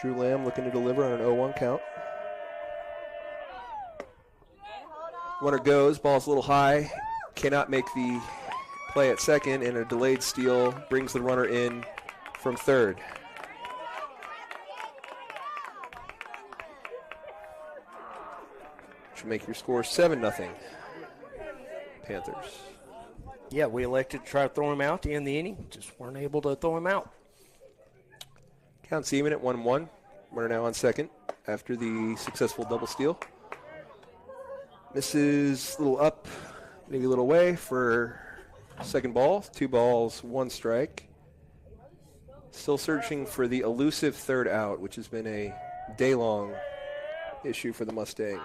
Drew Lamb looking to deliver on an 0-1 count. Runner goes, ball's a little high. Cannot make the play at second, and a delayed steal brings the runner in from third. Should make your score 7-0. Panthers. Yeah, we elected to try to throw him out to end the inning. Just weren't able to throw him out. Count's even at 1-1. Runner now on second after the successful double steal. Misses a little up, maybe a little away for second ball. 2 balls, 1 strike. Still searching for the elusive third out, which has been a day-long issue for the Mustangs.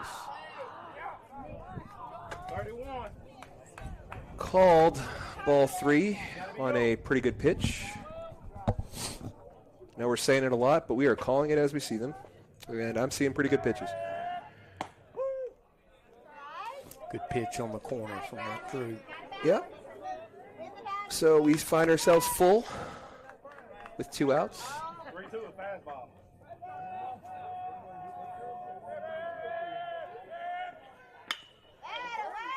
Called ball 3 on a pretty good pitch. Now we're saying it a lot, but we are calling it as we see them. And I'm seeing pretty good pitches. Good pitch on the corner from that Drew. Yeah. So we find ourselves full with 2 outs. 3-2 fastball.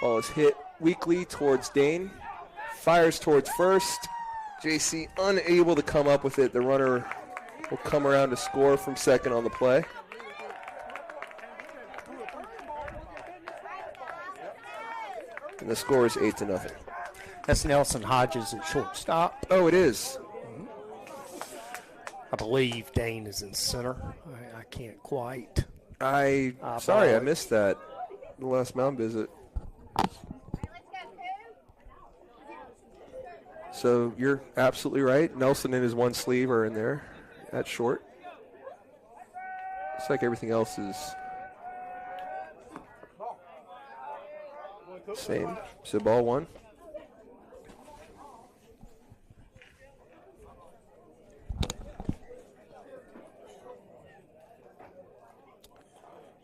Ball is hit weakly towards Dane. Fires towards first. JC unable to come up with it. The runner will come around to score from second on the play. And the score is 8-0. That's Nelson Hodges at shortstop. Oh, it is. I believe Dane is in center. I can't quite. Sorry, I missed that. The last mound visit. So you're absolutely right. Nelson and his 1 sleeve are in there at short. Looks like everything else is same. So ball 1.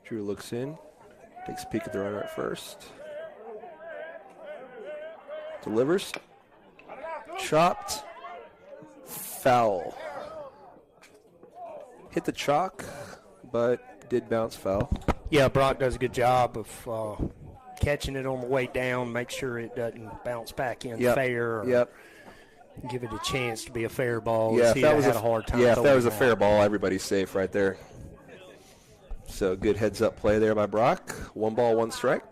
Drew looks in, takes a peek at the runner at first. Delivers. Chopped. Foul. Hit the chalk, but did bounce foul. Yeah, Brock does a good job of catching it on the way down, make sure it doesn't bounce back in fair. Or give it a chance to be a fair ball. Yeah, if that was had a hard time. Yeah, if that was a fair ball, everybody's safe right there. So good heads-up play there by Brock. 1 ball, 1 strike.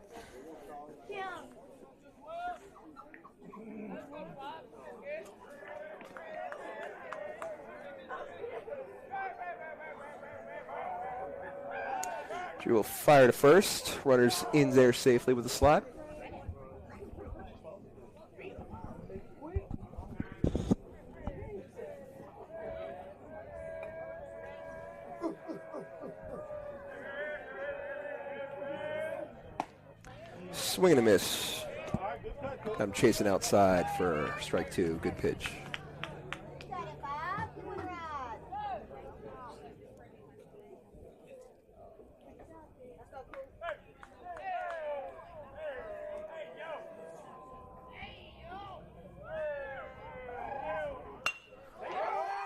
Drew will fire to first. Runners in there safely with the slide. Swing and a miss. I'm chasing outside for strike 2. Good pitch.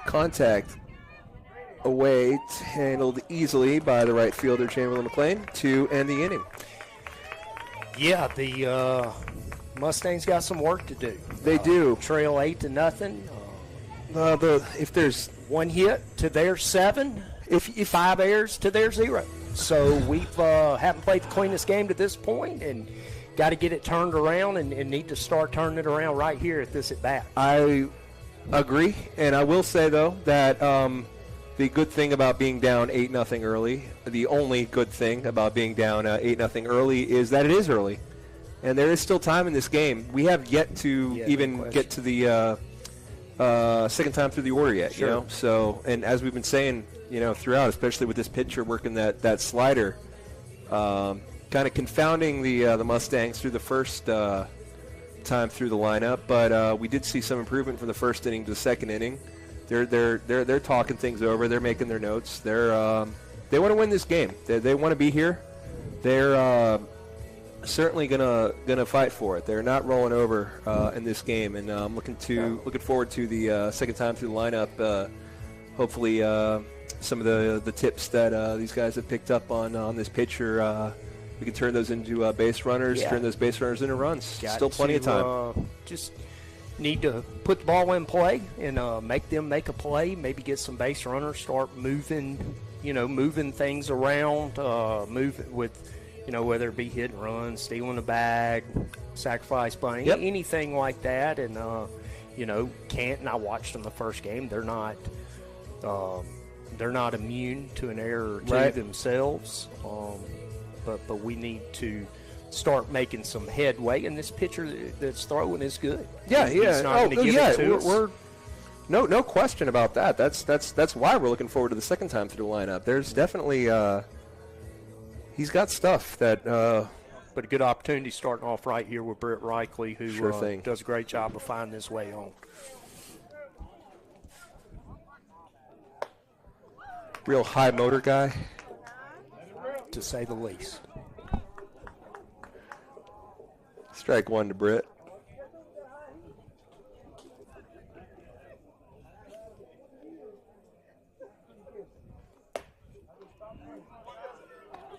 Contact away, handled easily by the right fielder, Chamberlain McLean, to end the inning. Yeah, the Mustangs got some work to do. They do. Trail 8-0. If there's One hit to their 7, if 5 errors to their 0. So we've haven't played the cleanest game to this point, and got to get it turned around, and need to start turning it around right here at this at bat. I agree, and I will say though that the good thing about being down 8-0 early, the only good thing about being down 8-0 early is that it is early, and there is still time in this game. We have yet to even get to the second time through the order yet. Sure. You know, so and as we've been saying, you know, throughout, especially with this pitcher working that slider, kind of confounding the Mustangs through the first time through the lineup, but we did see some improvement from the first inning to the second inning. They're talking things over. They're making their notes. They want to win this game. They want to be here. They're certainly gonna fight for it. They're not rolling over in this game, and I'm looking forward to the second time through the lineup. Hopefully, some of the tips that these guys have picked up on this pitcher. We can turn those into base runners, turn those base runners into runs. Still plenty of time. Just need to put the ball in play and make them make a play, maybe get some base runners, start moving things around, move with, whether it be hit and run, stealing a bag, sacrifice bunt, anything like that. And, Canton, I watched them the first game. They're not immune to an error or two themselves. But we need to start making some headway, and this pitcher that's throwing is good. He's not going to give it to us. We're no question about that. That's why we're looking forward to the second time through the lineup. There's definitely he's got stuff that. But a good opportunity starting off right here with Britt Reichley, who does a great job of finding his way on. Real high motor guy, to say the least. Strike one to Britt.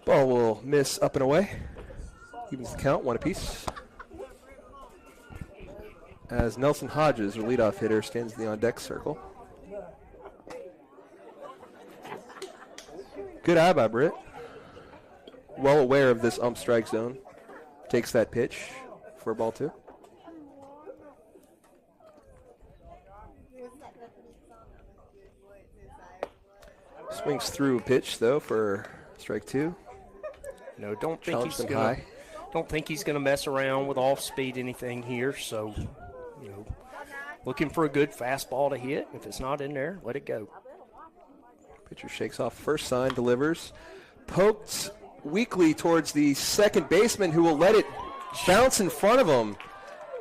Ball will miss up and away. Evens the count, one apiece. As Nelson Hodges, the leadoff hitter, stands in the on-deck circle. Good eye by Britt. Well aware of this ump strike zone. Takes that pitch for ball 2. Swings through pitch though for strike 2. Don't think he's gonna mess around with off speed anything here. So, looking for a good fastball to hit. If it's not in there, let it go. Pitcher shakes off first sign, delivers. Poked weakly towards the second baseman, who will let it bounce in front of him.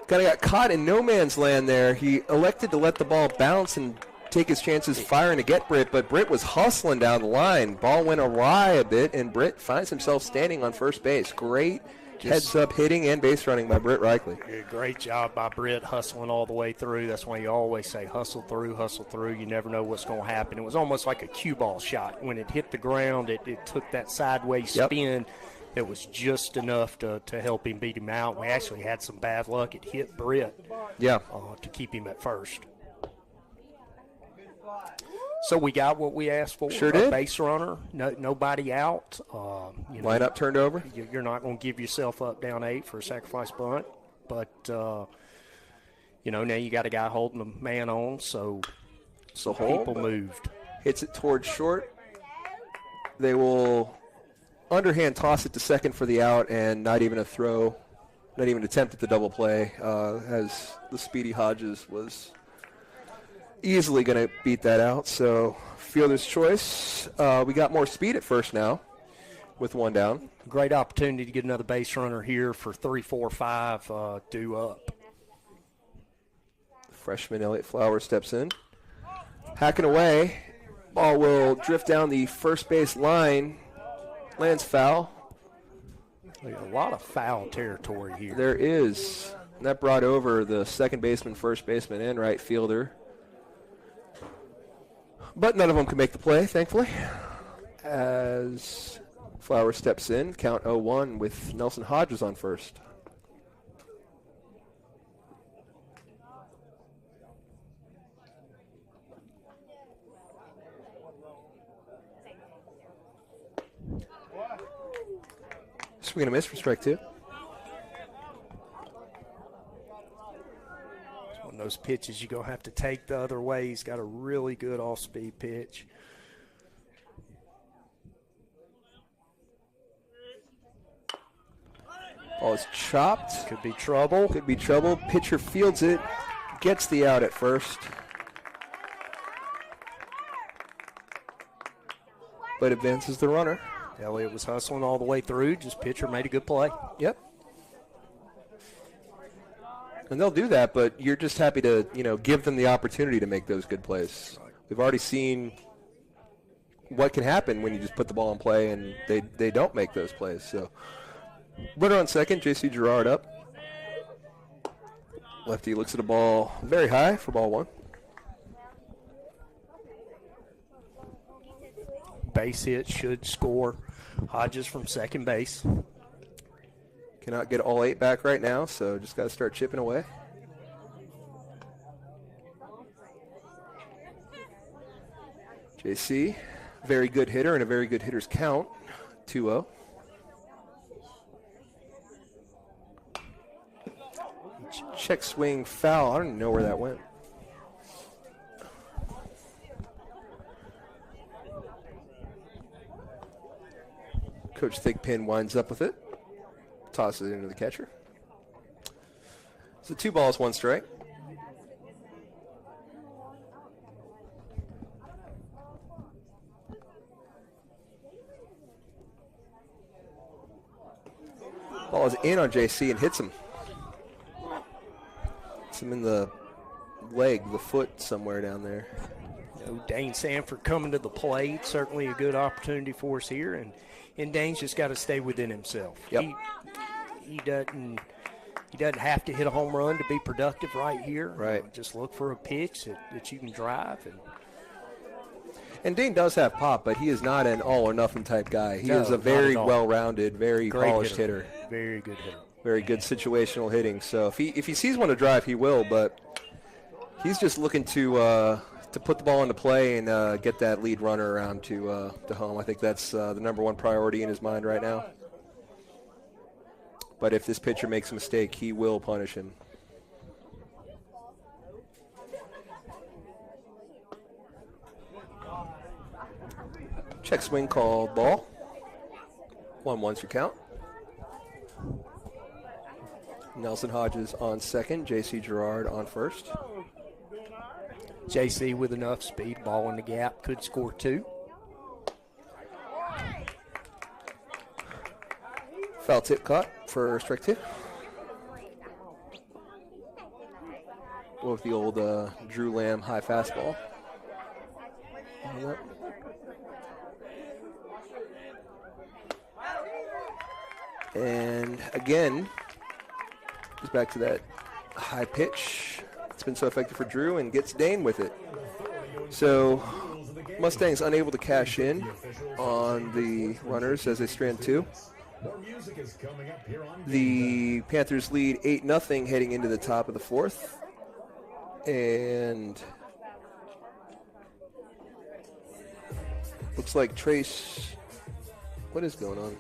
Kind of got caught in no man's land there. He elected to let the ball bounce and take his chances firing to get Britt, but Britt was hustling down the line. Ball went awry a bit, and Britt finds himself standing on first base. Great heads-up hitting and base running by Britt Reichley. Yeah, great job by Britt, hustling all the way through. That's why you always say hustle through. You never know what's going to happen. It was almost like a cue ball shot. When it hit the ground, it took that sideways spin. It was just enough to help him beat him out. We actually had some bad luck. It hit Britt to keep him at first. So we got what we asked for. Sure a did. Base runner, nobody out. Lineup turned over. You're not going to give yourself up down 8 for a sacrifice bunt. But, now you got a guy holding a man on, so people moved. Hits it towards short. They will underhand toss it to second for the out, and not even a throw, not even attempt at the double play, as the speedy Hodges was easily going to beat that out. So fielder's choice. We got more speed at first now with one down. Great opportunity to get another base runner here for 3, 4, 5 due up. Freshman Elliott Flowers steps in. Hacking away. Ball will drift down the first base line. Lands foul. A lot of foul territory here. There is. And that brought over the second baseman, first baseman, and right fielder. But none of them can make the play, thankfully. As Flowers steps in, count 0-1 with Nelson Hodges on first. Swing and a miss for strike two. It's one of those pitches you're going to have to take the other way. He's got a really good off-speed pitch. Ball is chopped. Could be trouble. Could be trouble. Pitcher fields it, gets the out at first. But advances the runner. Elliott was hustling all the way through. Just pitcher made a good play. Yep. And they'll do that, but you're just happy to, give them the opportunity to make those good plays. We've already seen what can happen when you just put the ball in play and they don't make those plays. So, runner on second, J.C. Gerard up. Lefty looks at the ball very high for ball one. Base hit, should score. Hodges from second base. Cannot get all 8 back right now, so just got to start chipping away. JC, very good hitter and a very good hitter's count, 2-0. Check swing foul. I don't even know where that went. Coach Thigpen winds up with it. Tosses it into the catcher. So 2 balls, 1 strike. Ball is in on JC and hits him. Hits him in the leg, the foot somewhere down there. Dane Sanford coming to the plate. Certainly a good opportunity for us here. And Dane's just got to stay within himself. Yep. He doesn't have to hit a home run to be productive right here. Right. Just look for a pitch that you can drive. And Dane does have pop, but he is not an all-or-nothing type guy. He No, is a not very at all. well-rounded, very Great polished hitter. Very good hitter. Very good situational hitting. So if he sees one to drive, he will, but he's just looking to put the ball into play and get that lead runner around to home. I think that's the number one priority in his mind right now. But if this pitcher makes a mistake, he will punish him. Check swing called ball. 1-1's your count. Nelson Hodges on second, J.C. Gerard on first. JC with enough speed, ball in the gap, could score 2. Foul tip caught for strike 2. Go with the old Drew Lamb high fastball. And again, goes back to that high pitch. It's been so effective for Drew and gets Dane with it. So Mustangs unable to cash in on the runners as they strand 2. The Panthers lead 8-0 heading into the top of the 4th. And looks like Trace, what is going on?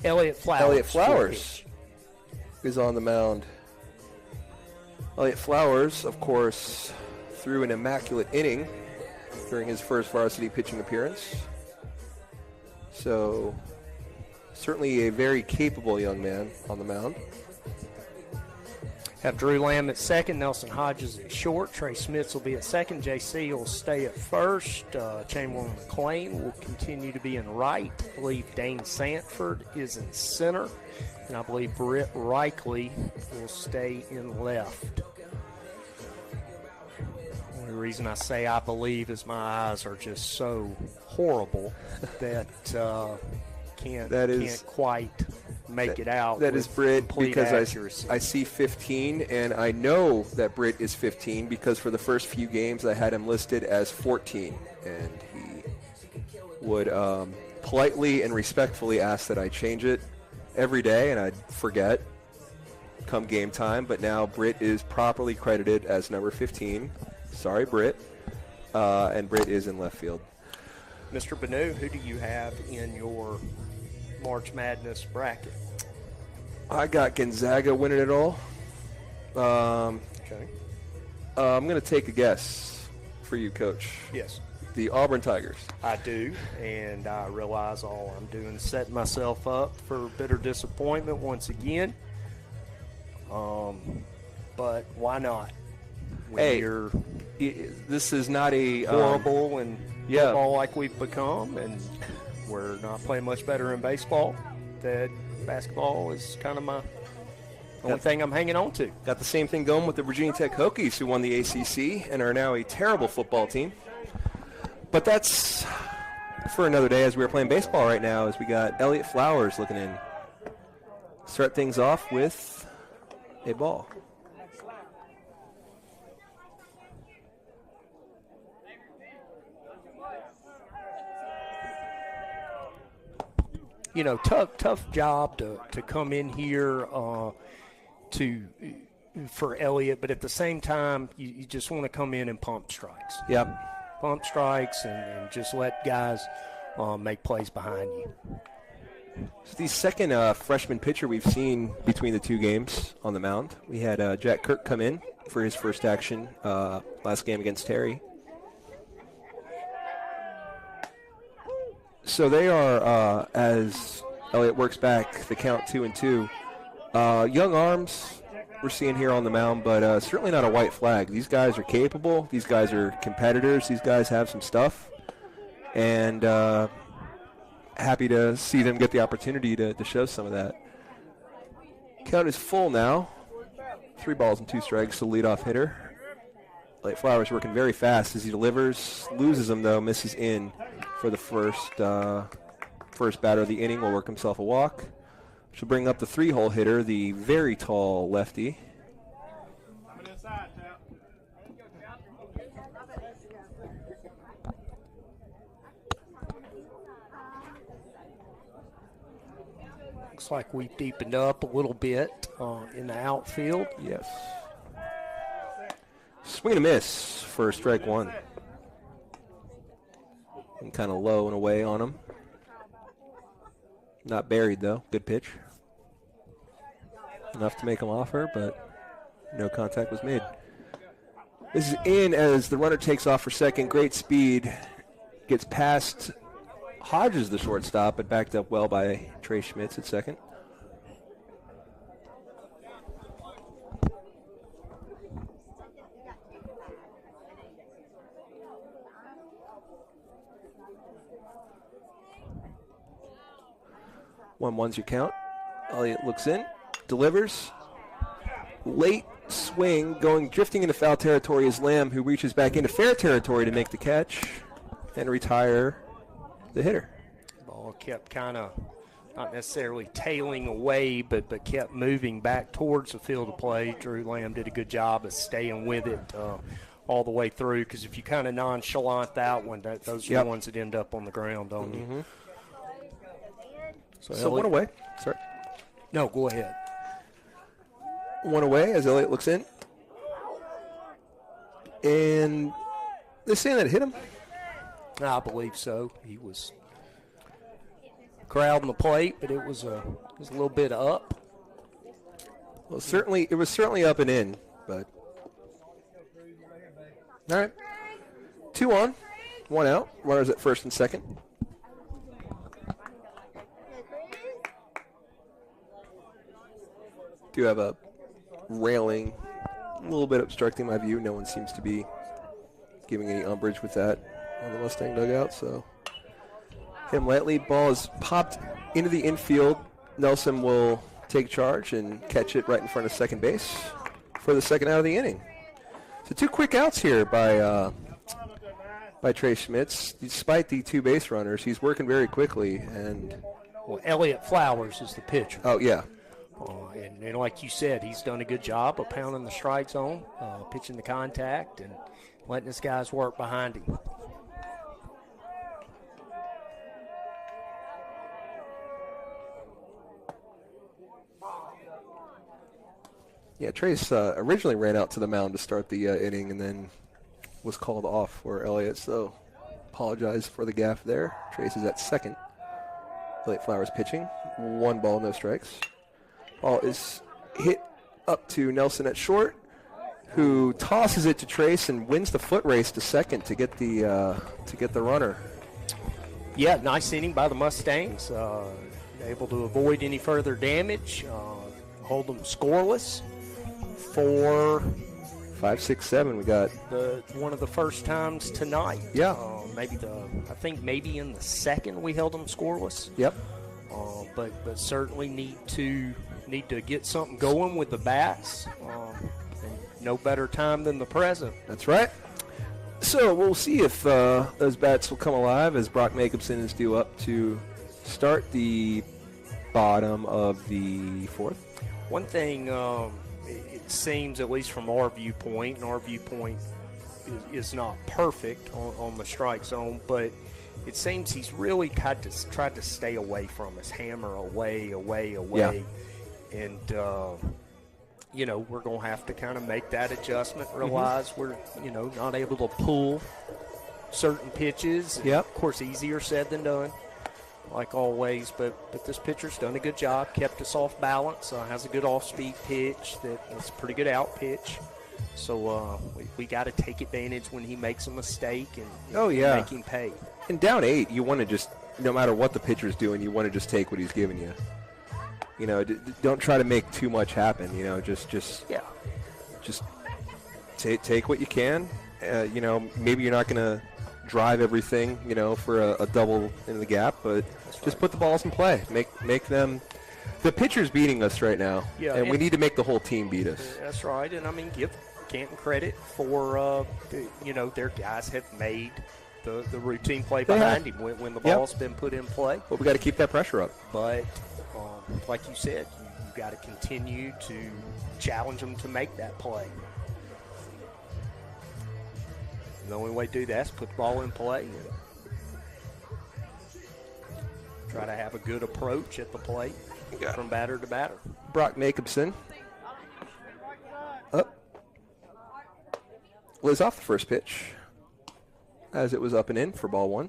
Elliott Flowers is on the mound. Elliott Flowers, of course, threw an immaculate inning during his first varsity pitching appearance. So, certainly a very capable young man on the mound. Have Drew Lamb at second, Nelson Hodges at short, Trey Smits will be at second, JC will stay at first, Chamberlain McLean will continue to be in right. I believe Dane Sanford is in center, and I believe Britt Reichley will stay in left. The only reason I say I believe is my eyes are just so horrible that can't quite make it out. That with is Britt, complete because accuracy. I see 15, and I know that Britt is 15 because for the first few games I had him listed as 14, and he would politely and respectfully ask that I change it every day, and I'd forget come game time. But now Britt is properly credited as number 15. Sorry, Britt. And Britt is in left field. Mr. Banu, who do you have in your March Madness bracket? I got Gonzaga winning it all. Okay. I'm going to take a guess for you, Coach. Yes, The Auburn Tigers. I do, and I realize all I'm doing is setting myself up for bitter disappointment once again. But why not? When Hey, you're this is not a horrible and yeah. football like we've become, and we're not playing much better in baseball, that basketball is kind of my only thing I'm hanging on to. Got the same thing going with the Virginia Tech Hokies, who won the ACC and are now a terrible football team. But that's for another day, as we are playing baseball right now, as we got Elliott Flowers looking in. Start things off with a ball. You know, tough job to come in here for Elliott, but at the same time, you just want to come in and pump strikes. Yep. Pump strikes and just let guys make plays behind you. It's the second freshman pitcher we've seen between the two games on the mound. We had Jack Kirk come in for his first action last game against Terry. So they are, as Elliott works back, the count 2-2. Young arms we're seeing here on the mound, but certainly not a white flag. These guys are capable. These guys are competitors. These guys have some stuff. And happy to see them get the opportunity to show some of that. Count is full now. 3 balls and 2 strikes, the leadoff hitter. Elliott Flowers working very fast as he delivers. Loses him, though, misses in for the first batter of the inning. Will work himself a walk. Which will bring up the 3-hole hitter, the very tall lefty. Looks like we've deepened up a little bit in the outfield. Yes. Swing and a miss for strike 1. And kind of low and away on him. Not buried, though. Good pitch. Enough to make him offer, but no contact was made. This is in as the runner takes off for second. Great speed. Gets past Hodges, the shortstop, but backed up well by Trey Schmitz at second. One's your count. Elliott looks in, delivers. Late swing, drifting into foul territory is Lamb, who reaches back into fair territory to make the catch and retire the hitter. Ball kept kind of not necessarily tailing away, but kept moving back towards the field of play. Drew Lamb did a good job of staying with it all the way through, because if you kind of nonchalant that one, those are the ones that end up on the ground, don't you? So 1 away. Sorry. No, go ahead. 1 away as Elliott looks in. And they're saying that hit him? I believe so. He was crowding the plate, but it was a little bit up. Well, it was certainly up and in, but all right. 2 on, 1 out. Runners at first and second. Do have a railing a little bit obstructing my view. No one seems to be giving any umbrage with that on the Mustang dugout. So him lightly. Ball is popped into the infield. Nelson will take charge and catch it right in front of second base for the second out of the inning. So 2 quick outs here by Trey Schmitz. Despite the 2 base runners, he's working very quickly, and Well, Elliott Flowers is the pitcher. Oh, yeah. And like you said, he's done a good job of pounding the strike zone, pitching the contact, and letting his guys work behind him. Yeah, Trace originally ran out to the mound to start the inning and then was called off for Elliott, so apologize for the gaffe there. Trace is at second. Elliott Flowers pitching. 1 ball, no strikes. Ball is hit up to Nelson at short, who tosses it to Trace and wins the foot race to second to get the runner. Yeah, nice inning by the Mustangs. Able to avoid any further damage, hold them scoreless for 5, 6, 7. We got one of the first times tonight. Yeah. I think maybe in the second we held them scoreless. Yep. But certainly need to get something going with the bats. And no better time than the present. That's right. So we'll see if those bats will come alive as Brock Jacobson is due up to start the bottom of the fourth. One thing, it seems, at least from our viewpoint, and our viewpoint is not perfect on the strike zone, but it seems he's really tried to stay away from us, hammer away. Yeah. And, we're going to have to kind of make that adjustment, realize we're, not able to pull certain pitches. Yep. Of course, easier said than done, like always, but this pitcher's done a good job, kept us off balance, has a good off-speed pitch that's a pretty good out pitch. So we got to take advantage when he makes a mistake and make him pay. And down 8, you want to just, no matter what the pitcher's doing, you want to just take what he's giving you. Don't try to make too much happen. Just take what you can. Maybe you're not going to drive everything, for a double in the gap, but just put the balls in play. Make them. The pitcher's beating us right now, and we need to make the whole team beat us. That's right, and give Canton credit for their guys have made the routine play behind him when the ball's been put in play. But we got to keep that pressure up. But like you said, you've got to continue to challenge them to make that play. The only way to do that is put the ball in play. Try to have a good approach at the plate from batter to batter. Brock Jacobson up. Was off the first pitch as it was up and in for ball 1.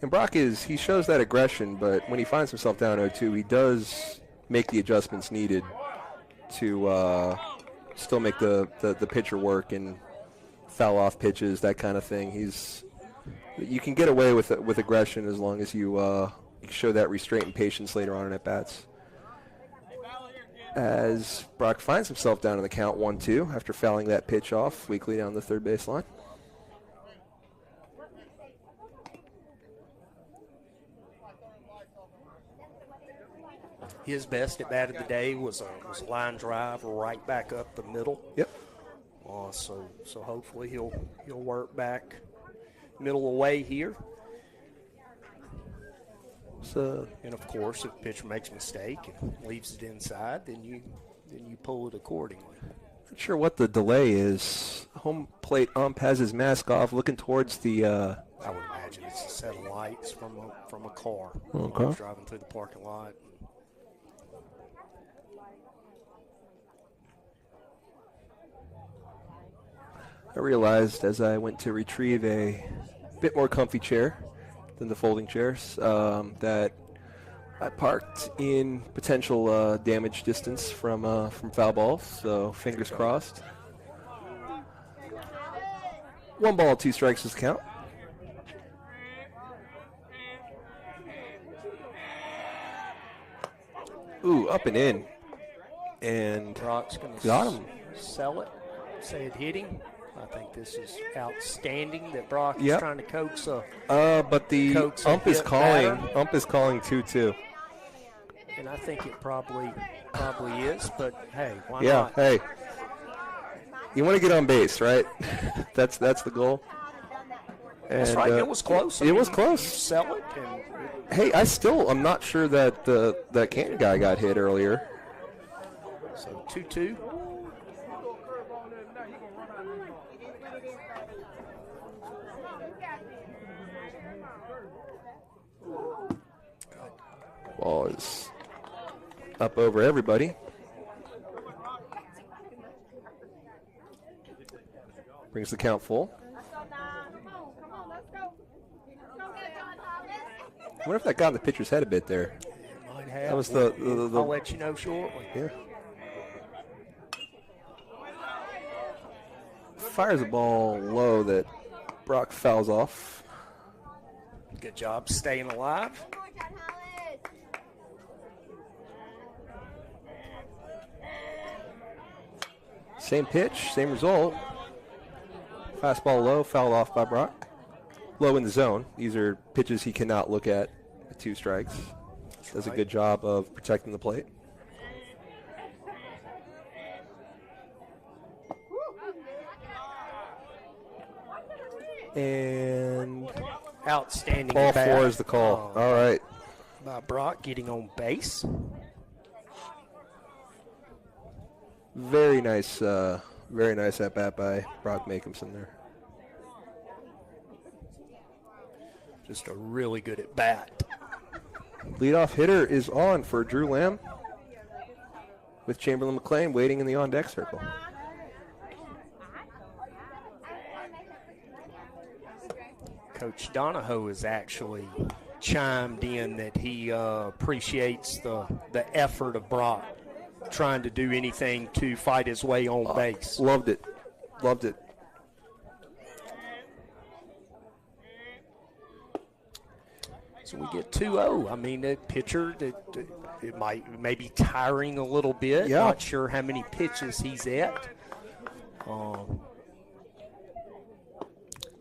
And Brock he shows that aggression, but when he finds himself down 0-2, he does make the adjustments needed to still make the pitcher work and foul off pitches, that kind of thing. You can get away with aggression as long as you show that restraint and patience later on in at bats. As Brock finds himself down in the count 1-2 after fouling that pitch off weakly down the third baseline. His best at bat of the day was a line drive right back up the middle. Yep. So hopefully he'll work back middle away here. And of course, if the pitcher makes a mistake and leaves it inside, then you pull it accordingly. Not sure what the delay is. Home plate ump has his mask off, looking towards the. I would imagine it's a set of lights from a car. Okay. Driving through the parking lot. I realized as I went to retrieve a bit more comfy chair than the folding chairs that I parked in potential damage distance from foul balls, so fingers crossed. 1 ball, 2 strikes is the count. Ooh, up and in. And Brock's going got him. Sell it, say it hit him. I think this is outstanding that Brock is trying to coax but the ump is calling. Batter. Ump is calling 2-2. And I think it probably is, but hey, why not? Yeah, hey. You want to get on base, right? That's the goal. That's right. It was close. It was close. You sell it, and Hey, I'm not sure that that Canton guy got hit earlier. So 2-2. Ball is up over everybody. Brings the count full. I wonder if that got in the pitcher's head a bit there. Might have. That was I'll let you know shortly. Yeah. Fires a ball low that Brock fouls off. Good job staying alive. Same pitch, same result. Fastball low, fouled off by Brock. Low in the zone. These are pitches he cannot look at 2 strikes. Does a good job of protecting the plate. And Outstanding. ball bat. 4 is the call. All right. By Brock getting on base. Very nice at bat by Brock Makehamson there. Just a really good at bat. Leadoff hitter is on for Drew Lamb, with Chamberlain McLean waiting in the on-deck circle. Coach Donahoe has actually chimed in that he appreciates the effort of Brock trying to do anything to fight his way on base. Loved it. Loved it. So we get 2-0. I mean, the pitcher, it may be tiring a little bit. Yeah. Not sure how many pitches he's at.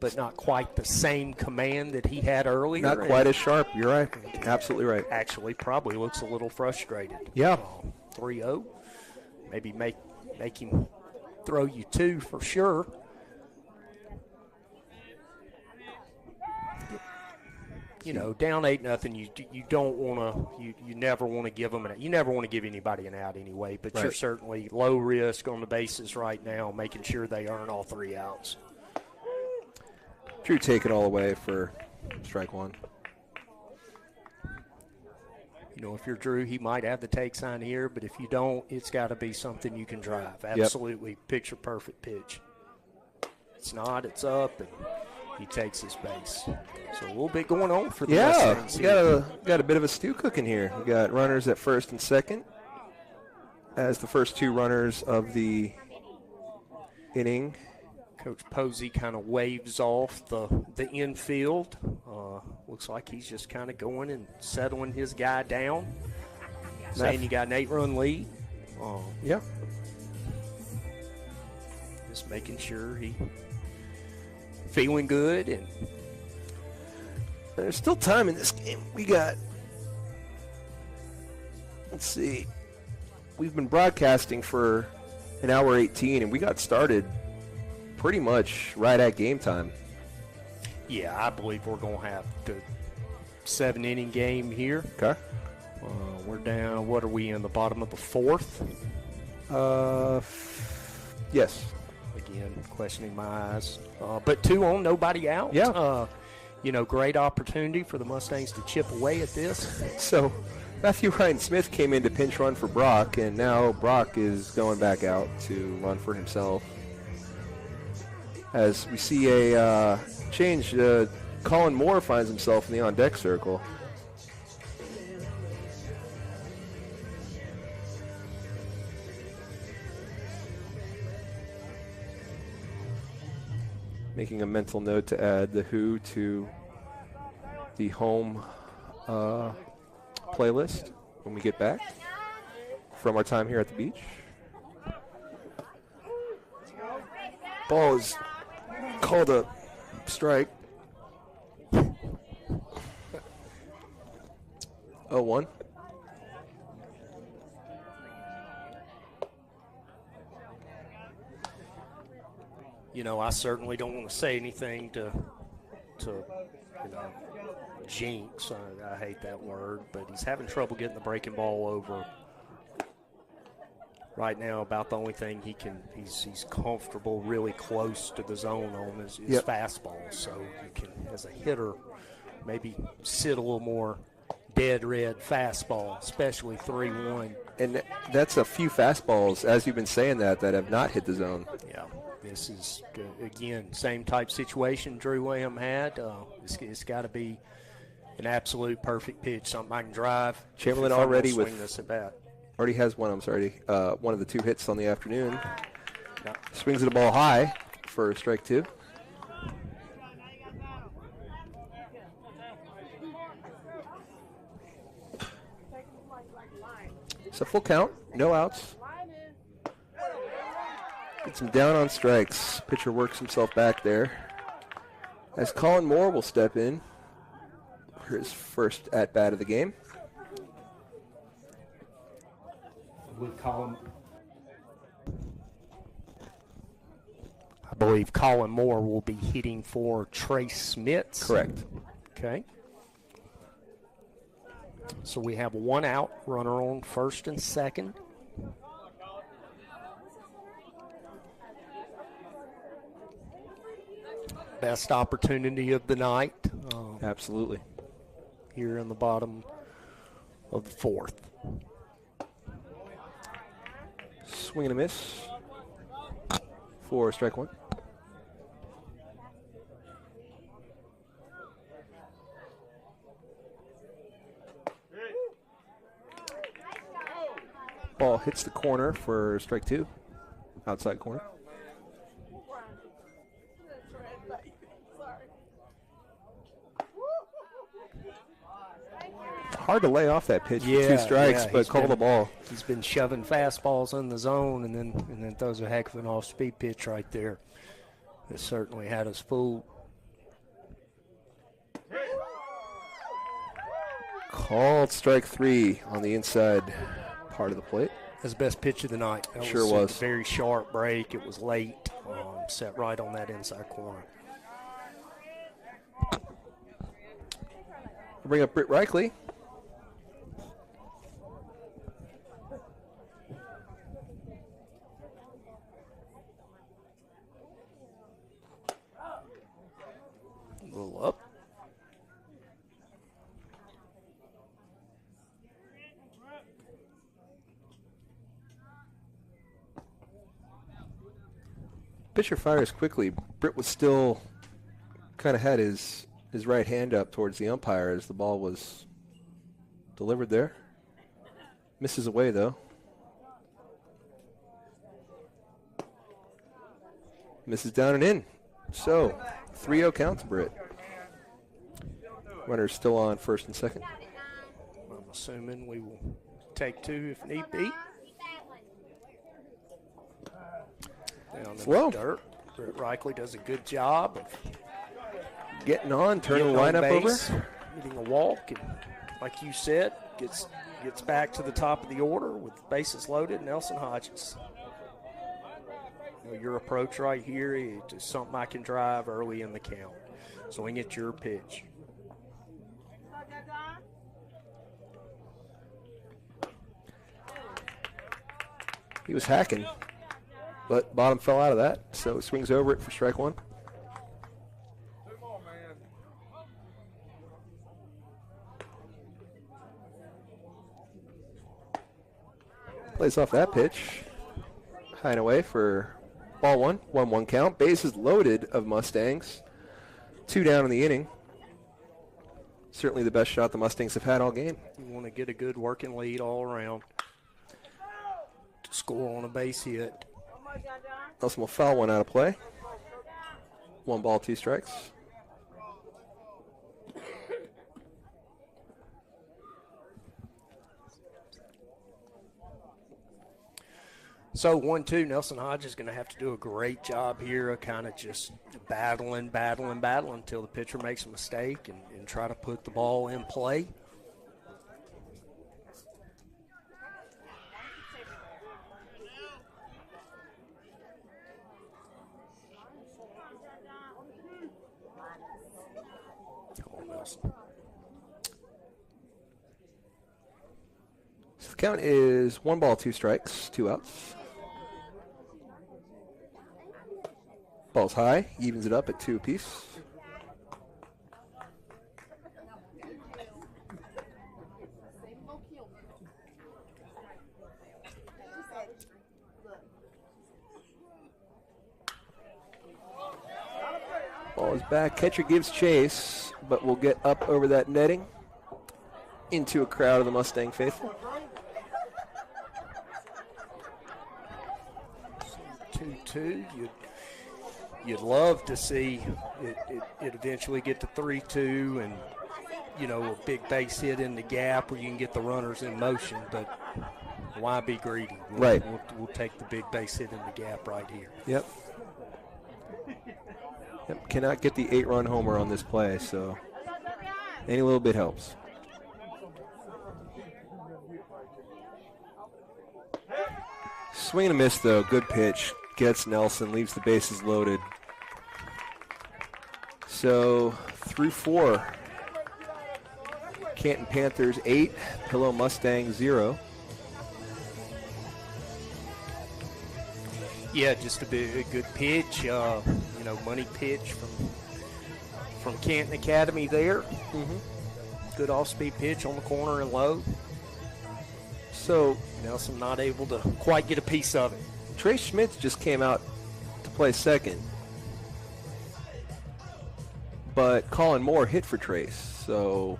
But not quite the same command that he had earlier. Not quite as sharp. You're right. Absolutely right. Actually, probably looks a little frustrated. Yeah. 3-0. Maybe make him throw you 2 for sure. You know, down 8-0. You don't want to. You never want to give them you never want to give anybody an out anyway. But you're certainly low risk on the bases right now, making sure they earn all 3 outs. Drew take it all away for strike 1. You know, if you're Drew, he might have the take sign here, but if you don't, it's got to be something you can drive. Absolutely picture perfect pitch. It's not, it's up, and he takes his base. So a little bit going on for the Mustangs. Got a bit of a stew cooking here. We got runners at first and second as the first 2 runners of the inning. Coach Posey kind of waves off the infield. Looks like he's just kind of going and settling his guy down, saying you got an 8-run lead. Yeah. Just making sure he feeling good. And there's still time in this game. We got, let's see, we've been broadcasting for an hour 18, and we got started pretty much right at game time. Yeah, I believe we're going to have the 7-inning game here. Okay. We're down, what are we in, the bottom of the 4th? Yes. Again, questioning my eyes. But 2 on, nobody out. Yeah. You know, great opportunity for the Mustangs to chip away at this. So Matthew Ryan Smith came in to pinch run for Brock, and now Brock is going back out to run for himself. As we see a change, Colin Moore finds himself in the on-deck circle. Making a mental note to add the Who to the home playlist when we get back from our time here at the beach. Ball is called a strike. 0-1. You know, I certainly don't want to say anything to to, jinx. I hate that word, but he's having trouble getting the breaking ball over. Right now, about the only thing he's comfortable really close to the zone on is fastball. So you can, as a hitter, maybe sit a little more dead red fastball, especially 3-1. And that's a few fastballs, as you've been saying, that have not hit the zone. Yeah, this is, again, same type situation Drew William had. It's got to be an absolute perfect pitch, something I can drive. Chamberlain already already has one. I'm sorry, one of the 2 hits on the afternoon. Swings at a ball high for strike 2. It's a full count, no outs. Gets him down on strikes. Pitcher works himself back there. As Colin Moore will step in for his first at-bat of the game. With Colin, I believe Colin Moore will be hitting for Trace Smits. Correct. Okay. So we have 1 out, runner on first and second. Best opportunity of the night. Absolutely. Here in the bottom of the 4th. Swing and a miss for strike 1. Ball hits the corner for strike 2, outside corner. Hard to lay off that pitch for 2 strikes, but call the ball. He's been shoving fastballs in the zone and then throws a heck of an off-speed pitch right there. It certainly had us fooled. Called strike 3 on the inside part of the plate. That's the best pitch of the night. That sure was. A very sharp break. It was late, set right on that inside corner. We'll bring up Britt Reichley. A little up. Pitcher fires quickly. Britt was still kind of had his right hand up towards the umpire as the ball was delivered there. Misses away, though. Misses down and in. So, 3-0 count to Britt. Runner's still on first and second. I'm assuming we will take 2 if need be. Down in Slow. the dirt. Britt Reichley does a good job of getting on, turning the getting on lineup base, over. Getting a walk, and like you said, gets back to the top of the order with bases loaded. Nelson Hodges. Your approach right here is something I can drive early in the count. Swing at your pitch. He was hacking, but bottom fell out of that, so swings over it for strike 1. Plays off that pitch. High and away for ball 1. 1-1 count. Bases loaded of Mustangs. 2 down in the inning. Certainly the best shot the Mustangs have had all game. You want to get a good working lead all around to score on a base hit. Nelson will foul one out of play. 1 ball, 2 strikes. So 1-2, Nelson Hodges is going to have to do a great job here of kind of just battling until the pitcher makes a mistake and try to put the ball in play. Nelson. So the count is 1 ball, 2 strikes, 2 outs. Ball's high, evens it up at 2 apiece. Ball is back. Catcher gives chase, but will get up over that netting into a crowd of the Mustang faithful. 2-2. You'd love to see it eventually get to 3-2 and, you know, a big base hit in the gap where you can get the runners in motion, but why be greedy? Right. We'll take the big base hit in the gap right here. Yep. Cannot get the 8-run homer on this play, so any little bit helps. Swing and a miss, though. Good pitch. Gets Nelson, leaves the bases loaded. So through 4. Canton Panthers 8, Pillow Mustang 0. Yeah, just a good pitch, you know, money pitch from Canton Academy there. Mm-hmm. Good off-speed pitch on the corner and low. So Nelson not able to quite get a piece of it. Trey Schmitz just came out to play second, but Colin Moore hit for Trace, so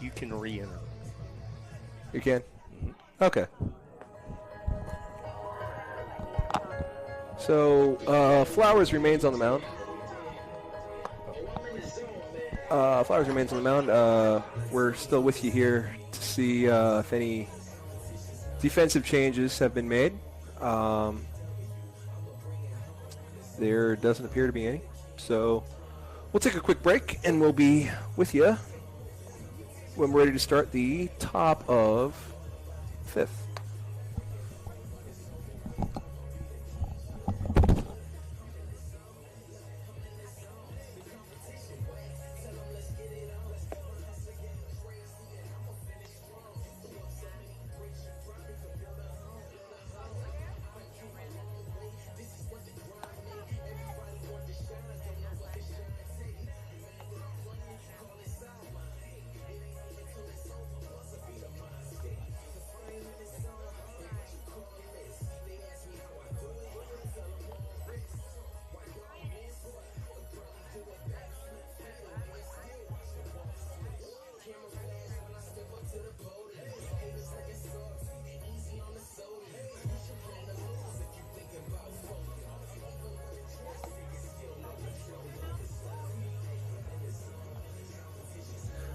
You can re-enter. You can? Okay. So Flowers remains on the mound. Flowers remains on the mound. We're still with you here to see if any defensive changes have been made. There doesn't appear to be any. So we'll take a quick break, and we'll be with you when we're ready to start the top of fifth.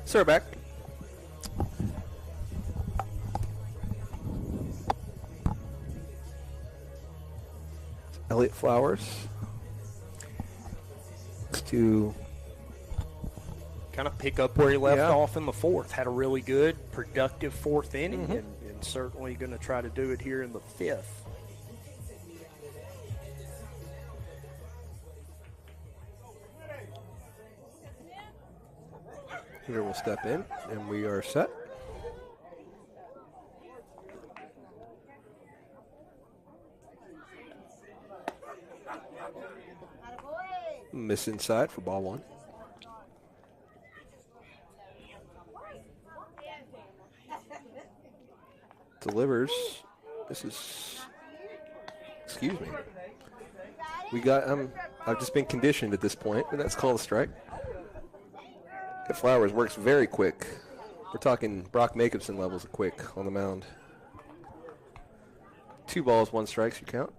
So we're back. Elliott Flowers to kind of pick up where he left off in the fourth. Had a really good, productive fourth inning, and certainly going to try to do it here in the fifth. Here we'll step in, and we are set. Miss inside for ball one. Delivers. This is, excuse me. We got, I've just been conditioned at this point, but that's called a strike. Flowers works very quick. We're talking Brock Jacobson levels of quick on the mound. 2 balls, 1 strike, you count.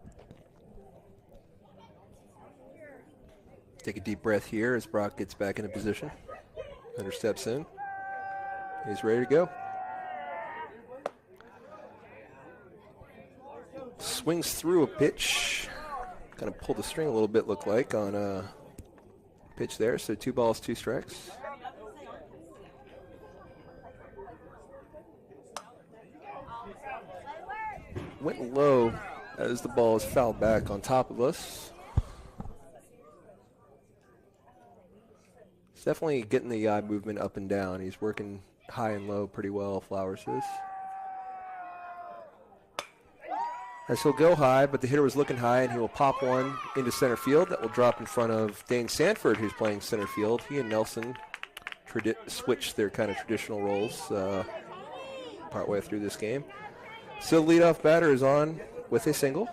Take a deep breath here as Brock gets back into position. Hunter steps in. He's ready to go. Swings through a pitch. Kind of pulled the string a little bit, looked like, on a pitch there. So 2 balls, 2 strikes. Went low as the ball is fouled back on top of us. definitely getting the eye movement up and down. He's working high and low pretty well, Flowers is. As he'll go high, but the hitter was looking high, and he will pop one into center field. That will drop in front of Dane Sanford, who's playing center field. He and Nelson switch their kind of traditional roles partway through this game. So the leadoff batter is on with a single.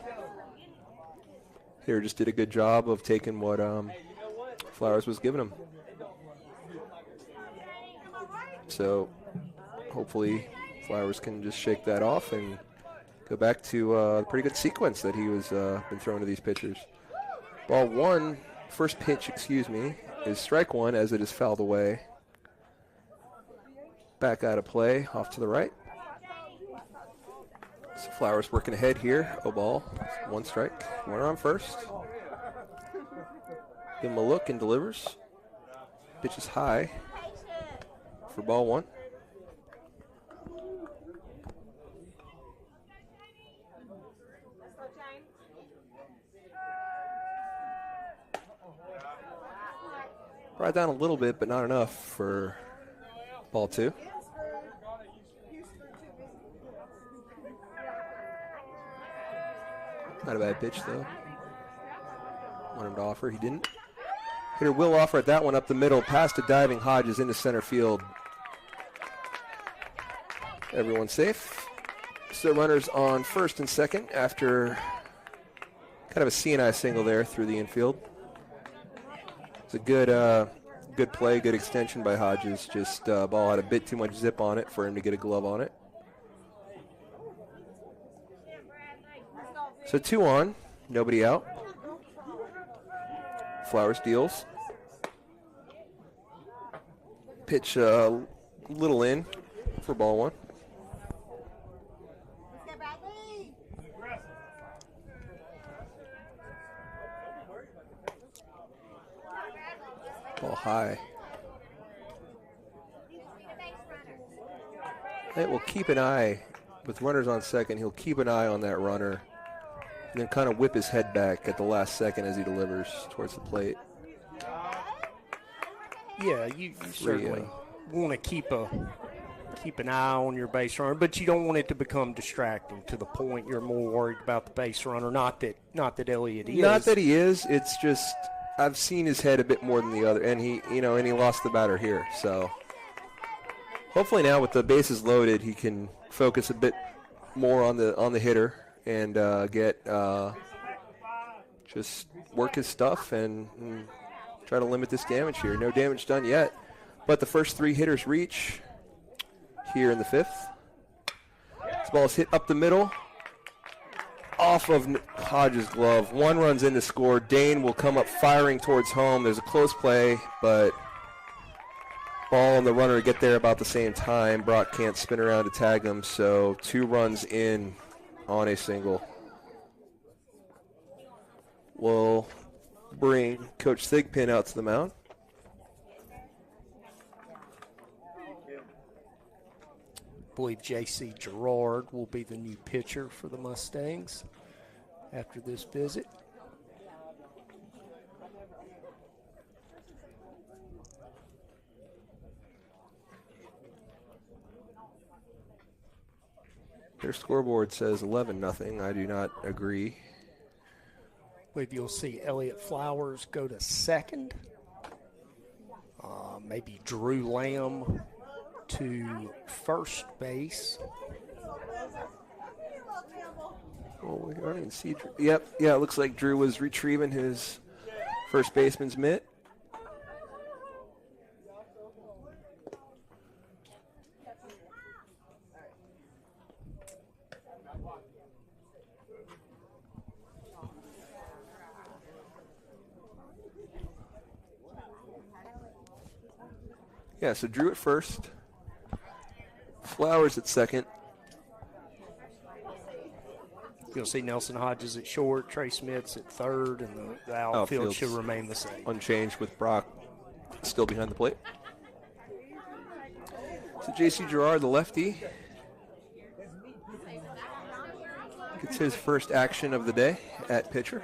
Hitter just did a good job of taking what Flowers was giving him. So hopefully Flowers can just shake that off and go back to a pretty good sequence that he was been throwing to these pitchers. Ball one, first pitch, is strike one as it is fouled away. Back out of play, off to the right. So Flowers working ahead here. Oh, ball, one strike, runner on first. Give him a look and delivers. Pitch is high for ball one. Brought down a little bit, but not enough for ball two. Not a bad pitch, though. Want him to offer, he didn't. Hitter will offer at that one up the middle, past a diving Hodges into center field. Everyone safe. So runners on first and second after kind of a C&I single there through the infield. It's a good play, good extension by Hodges. Just ball had a bit too much zip on it for him to get a glove on it. So 2 on, nobody out. Flowers deals. Pitch a little in for ball one. Ball high. It will keep an eye, with runners on second, he'll keep an eye on that runner and then kind of whip his head back at the last second as he delivers towards the plate. Yeah, you certainly want to keep an eye on your base runner, but you don't want it to become distracting to the point you're more worried about the base runner. Not that Elliott is. Not that he is. It's just I've seen his head a bit more than the other, and he lost the batter here. So hopefully now with the bases loaded, he can focus a bit more on the hitter and just work his stuff and try to limit this damage here. No damage done yet, but the first 3 hitters reach here in the 5th. This ball is hit up the middle, off of Hodges' glove. 1 runs in to score. Dane will come up firing towards home. There's a close play, but ball and the runner get there about the same time. Brock can't spin around to tag him, so 2 runs in on a single. We'll bring Coach Thigpen out to the mound. I believe J.C. Gerard will be the new pitcher for the Mustangs after this visit. Their scoreboard says 11-0. I do not agree. I believe you'll see Elliott Flowers go to second. Maybe Drew Lamb to first base. Oh, we don't even see Drew. Yep, yeah, it looks like Drew was retrieving his first baseman's mitt. Yeah, so Drew at first, Flowers at second. You'll see Nelson Hodges at short, Trey Smith's at third, and the outfield should remain the same. Unchanged with Brock still behind the plate. So J.C. Gerard, the lefty, gets his first action of the day at pitcher.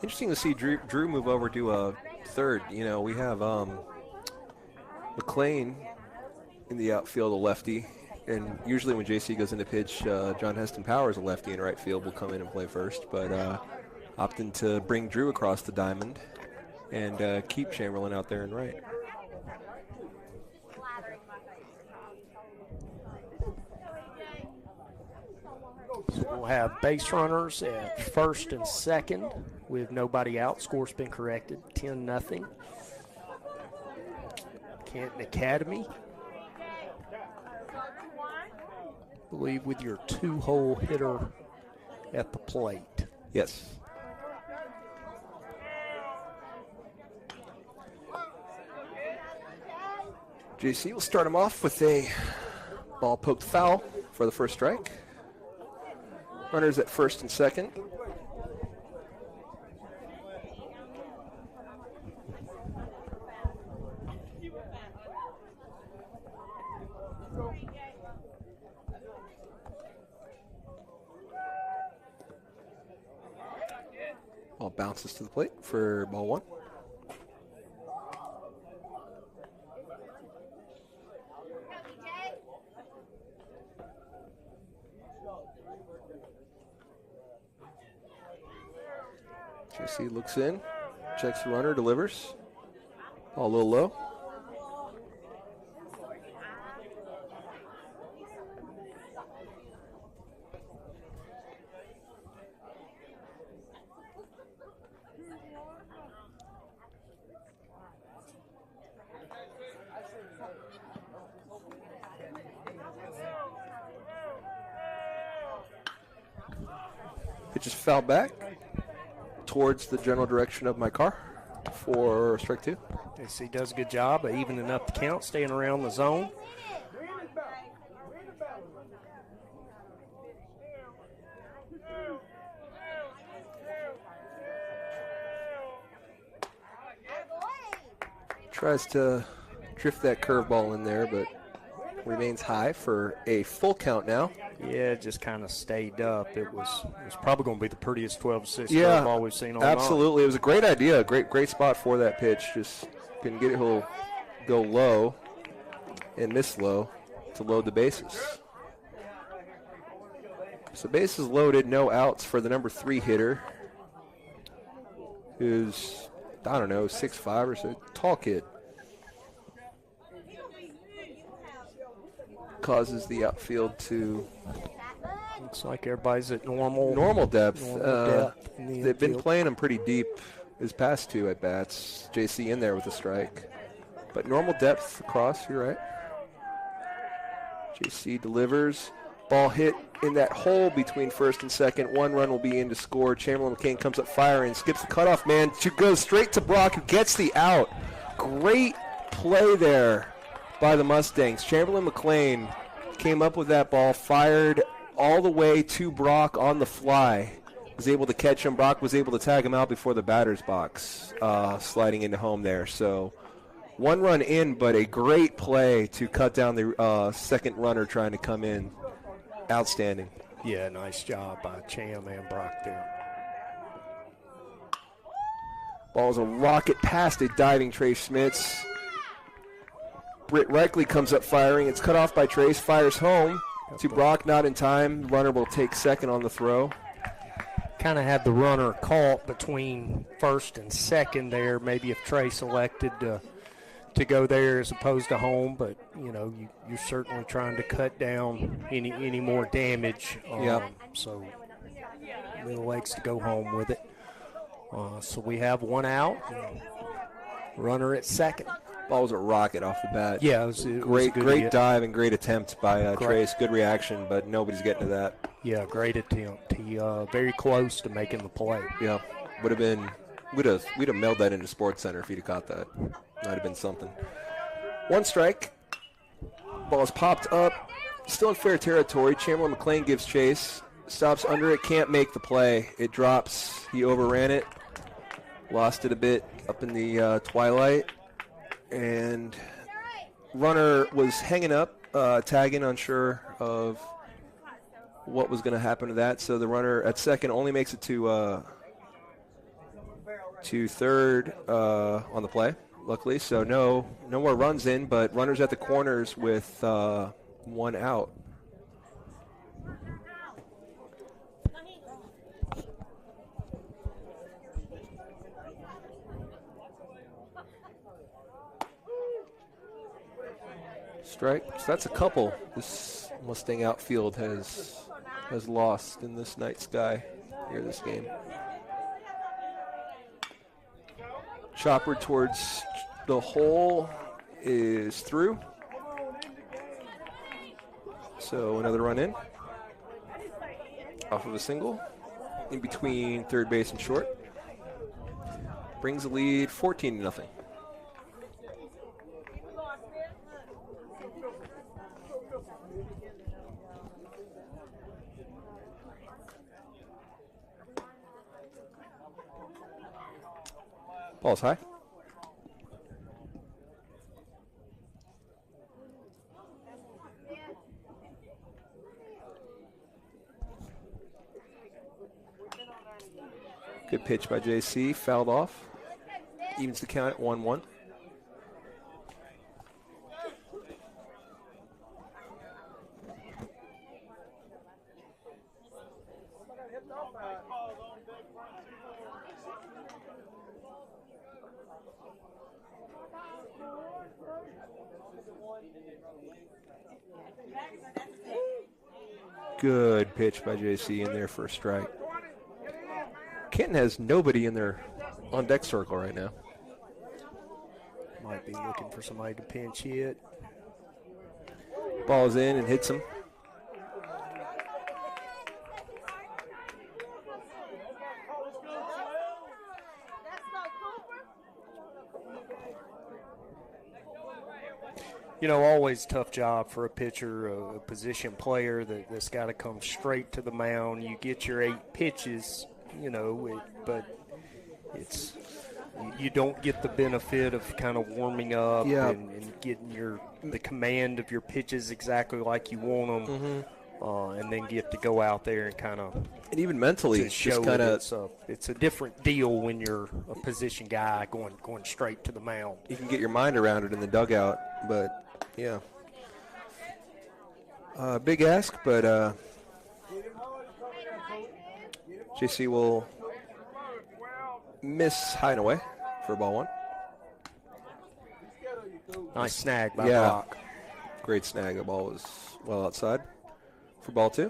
Interesting to see Drew move over to a third. You know, we have McLean in the outfield, a lefty. And usually when JC goes into pitch, John Heston Powers, a lefty in right field, will come in and play first. But opting to bring Drew across the diamond and keep Chamberlain out there in right. So we'll have base runners at first and second with nobody out. Score's been corrected, 10-0. Canton Academy, I believe, with your 2-hole hitter at the plate. Yes. JC will start him off with a ball poked foul for the first strike. Runners at first and second. Ball bounces to the plate for ball one. JC looks in, checks the runner, delivers. Ball a little low. Pitch is fouled back towards the general direction of my car for strike two. Yes, he does a good job of evening up the count, staying around the zone. Tries to drift that curveball in there, but remains high for a full count now. Yeah, it just kind of stayed up. It was probably going to be the prettiest 12-6 Yeah, curveball we've seen all absolutely. It was a great idea, great spot for that pitch. Just couldn't get it. He'll go low and miss low to load the bases. So bases loaded, no outs for the number 3 hitter, who's, I don't know, 6'5" or so, tall kid. Causes the outfield to Looks like everybody's at normal depth. They've been playing him pretty deep his past 2 at bats. JC in there with a strike, but normal depth across. You're right. JC delivers. Ball hit in that hole between first and second. 1 run will be in to score. Chamberlain McCain comes up firing, skips the cutoff man. Goes straight to Brock, who gets the out. Great play there by the Mustangs. Chamberlain McLean came up with that ball, fired all the way to Brock on the fly. Was able to catch him. Brock was able to tag him out before the batter's box, sliding into home there. So 1 run in, but a great play to cut down the second runner trying to come in. Outstanding. Yeah, nice job by Cham and Brock there. Ball's a rocket past a diving Trace Schmitz. Britt Reckley comes up firing. It's cut off by Trace. Fires home to Brock. Not in time. Runner will take second on the throw. Kind of had the runner caught between first and second there. Maybe if Trace elected to go there as opposed to home, but you know you're certainly trying to cut down any more damage. So little legs to go home with it. So we have 1 out. Runner at second. Ball was a rocket off the bat. Yeah, it was a great good hit. dive and great attempt by Trace. Good reaction, but nobody's getting to that. Yeah, great attempt. He very close to making the play. Yeah, we'd have mailed that into Sports Center if he'd have caught that. Might have been something. 1 strike. Ball is popped up. Still in fair territory. Chamberlain McLean gives chase. Stops under it. Can't make the play. It drops. He overran it. Lost it a bit up in the twilight. And runner was hanging up, tagging, unsure of what was going to happen to that. So the runner at second only makes it to third on the play, luckily. So no more runs in, but runners at the corners with one out. Strike. So that's a couple this Mustang outfield has lost in this night sky here this game. Chopper towards the hole is through. So another run in. Off of a single. In between third base and short. Brings the lead 14-0. Ball's high. Good pitch by JC, fouled off. Evens the count at 1-1. Good pitch by JC in there for a strike. Canton has nobody in their on-deck circle right now. Might be looking for somebody to pinch hit. Ball's in and hits him. You know, always tough job for a pitcher, a position player that's got to come straight to the mound. You get your 8 pitches, you know, but it's you don't get the benefit of kind of warming up and getting the command of your pitches exactly like you want them, and then get to go out there and kind of and even mentally show just kind of it's a different deal when you're a position guy going straight to the mound. You can get your mind around it in the dugout, but yeah, big ask, but JC will miss high and away for ball 1. Nice snag by Brock. Great snag. The ball was well outside for ball 2.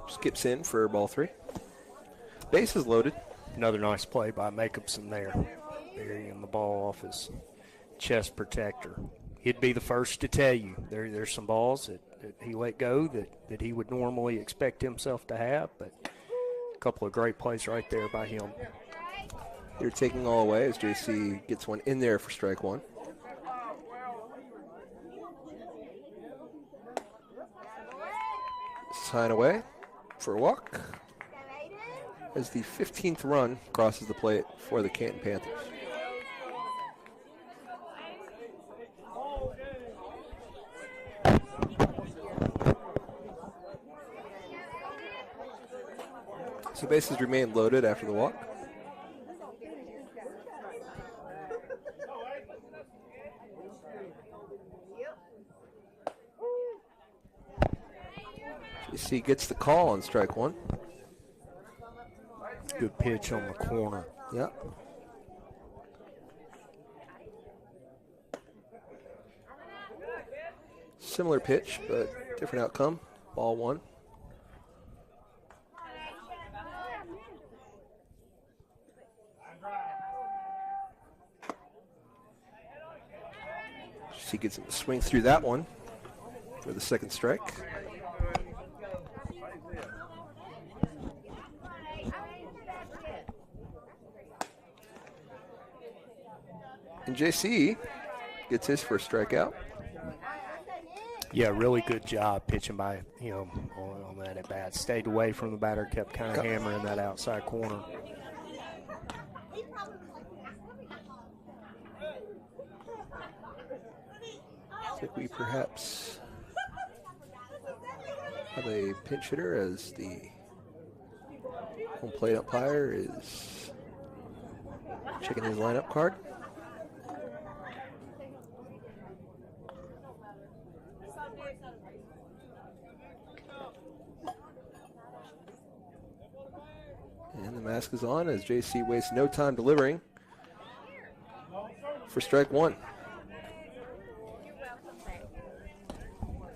Skips in for ball 3. Base is loaded. Another nice play by Jacobson there. Burying the ball off his chest protector. He'd be the first to tell you there's some balls that he let go that he would normally expect himself to have, but a couple of great plays right there by him. They're taking all away as JC gets one in there for strike 1. Sign away for a walk as the 15th run crosses the plate for the Canton Panthers. So bases remain loaded after the walk. JC gets the call on strike 1. Good pitch on the corner. Yep. Similar pitch, but different outcome. Ball 1. He gets him to swing through that one for the second strike. And JC gets his first strikeout. Yeah, really good job pitching by him on that at bat. Stayed away from the batter, kept kind of hammering that outside corner. I think we perhaps have a pinch hitter as the home plate umpire is checking his lineup card. And the mask is on as JC wastes no time delivering for strike one.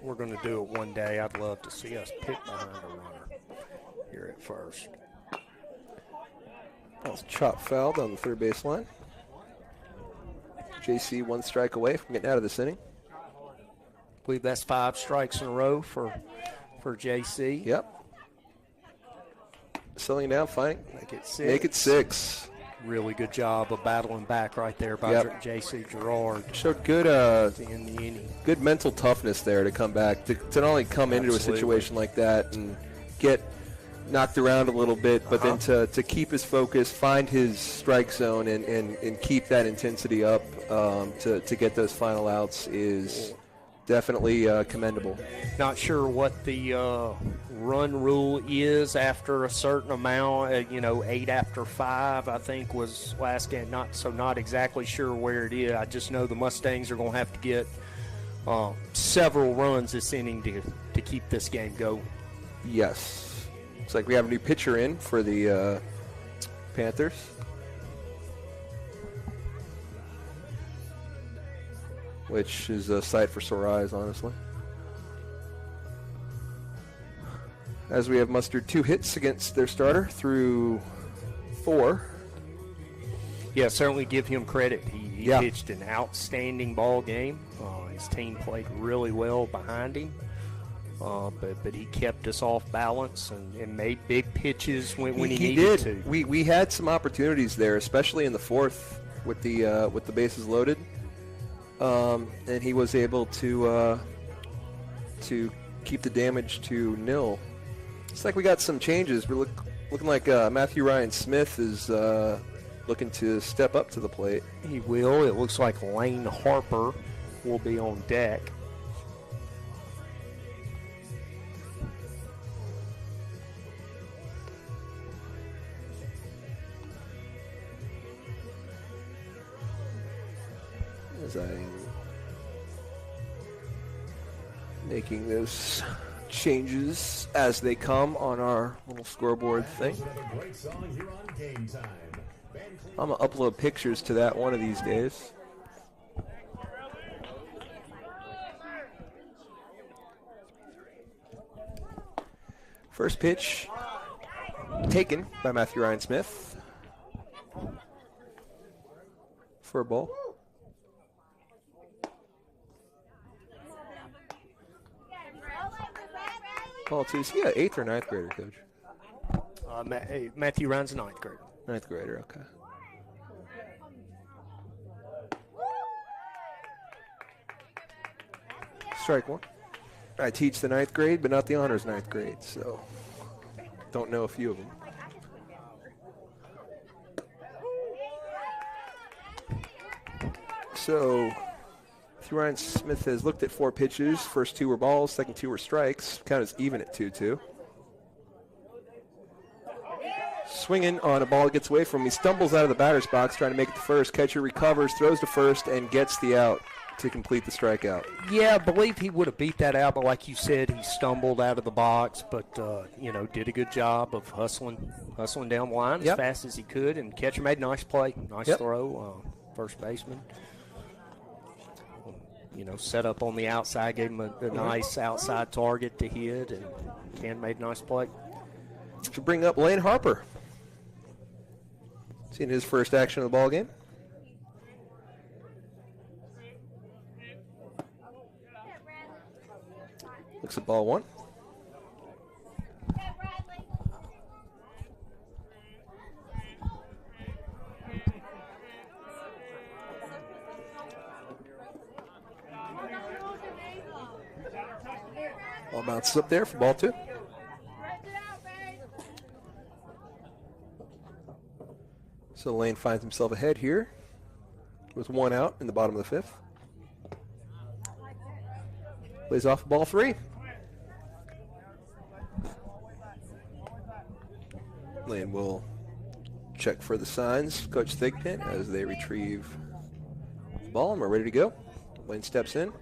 We're going to do it one day. I'd love to see us pick behind a runner here at first. That was chop fouled on the third baseline. JC 1 strike away from getting out of this inning. I believe that's 5 strikes in a row for JC. Yep. Slowing down, fighting. Make it 6. Make it 6. Really good job of battling back right there by JC Gerard. Showed good in the inning. good mental toughness there to come back, to not only come into a situation like that and get knocked around a little bit, but then to keep his focus, find his strike zone, and keep that intensity up to get those final outs is definitely commendable. Not sure what the run rule is after a certain amount. 8 after 5, I think, was last game. Not exactly sure where it is. I just know the Mustangs are going to have to get several runs this inning to keep this game going. Yes. Looks like we have a new pitcher in for the Panthers. Which is a sight for sore eyes, honestly. As we have mustered 2 hits against their starter through 4. Yeah, certainly give him credit. He pitched an outstanding ball game. His team played really well behind him. But he kept us off balance and made big pitches when he needed to. We had some opportunities there, especially in the 4th with the bases loaded. And he was able to keep the damage to 0. It's like we got some changes. We're looking like Matthew Ryan Smith is looking to step up to the plate. He will. It looks like Lane Harper will be on deck. As I'm making those changes as they come on our little scoreboard thing. I'm going to upload pictures to that one of these days. First pitch taken by Matthew Ryan Smith for a ball. Ball 2. Is he an 8th or 9th grader, Coach? Matthew Ryan's a 9th grader. 9th grader, okay. Strike 1. I teach the 9th grade, but not the honors 9th grade, so don't know a few of them. So Ryan Smith has looked at 4 pitches. First 2 were balls, second 2 were strikes. Count is even at 2-2. Swinging on a ball that gets away from him. He stumbles out of the batter's box trying to make it to first. Catcher recovers, throws to first, and gets the out to complete the strikeout. Yeah, I believe he would have beat that out, but like you said, he stumbled out of the box, but, did a good job of hustling down the line as fast as he could, and catcher made a nice play, nice throw, first baseman. Set up on the outside, gave him a nice outside target to hit, and Ken made a nice play. To bring up Lane Harper. Seeing his first action of the ball game. Looks at ball 1. Ball bounces up there for ball 2. So Lane finds himself ahead here with 1 out in the bottom of the 5th. Plays off ball 3. Lane will check for the signs. Coach Thigpen as they retrieve the ball, and we're ready to go. Lane steps in,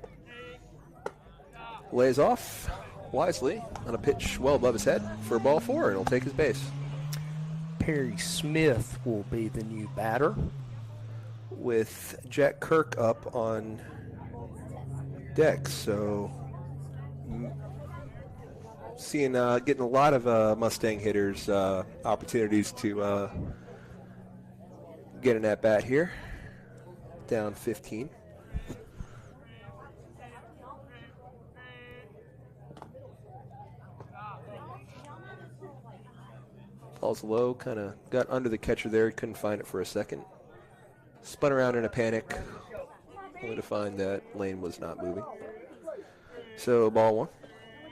lays off wisely on a pitch well above his head for ball 4, and he'll take his base. Perry Smith will be the new batter. With Jack Kirk up on deck, so seeing getting a lot of Mustang hitters opportunities to get an at bat here. Down 15. Ball's low, kind of got under the catcher there, couldn't find it for a second. Spun around in a panic, only to find that Lane was not moving. So ball 1.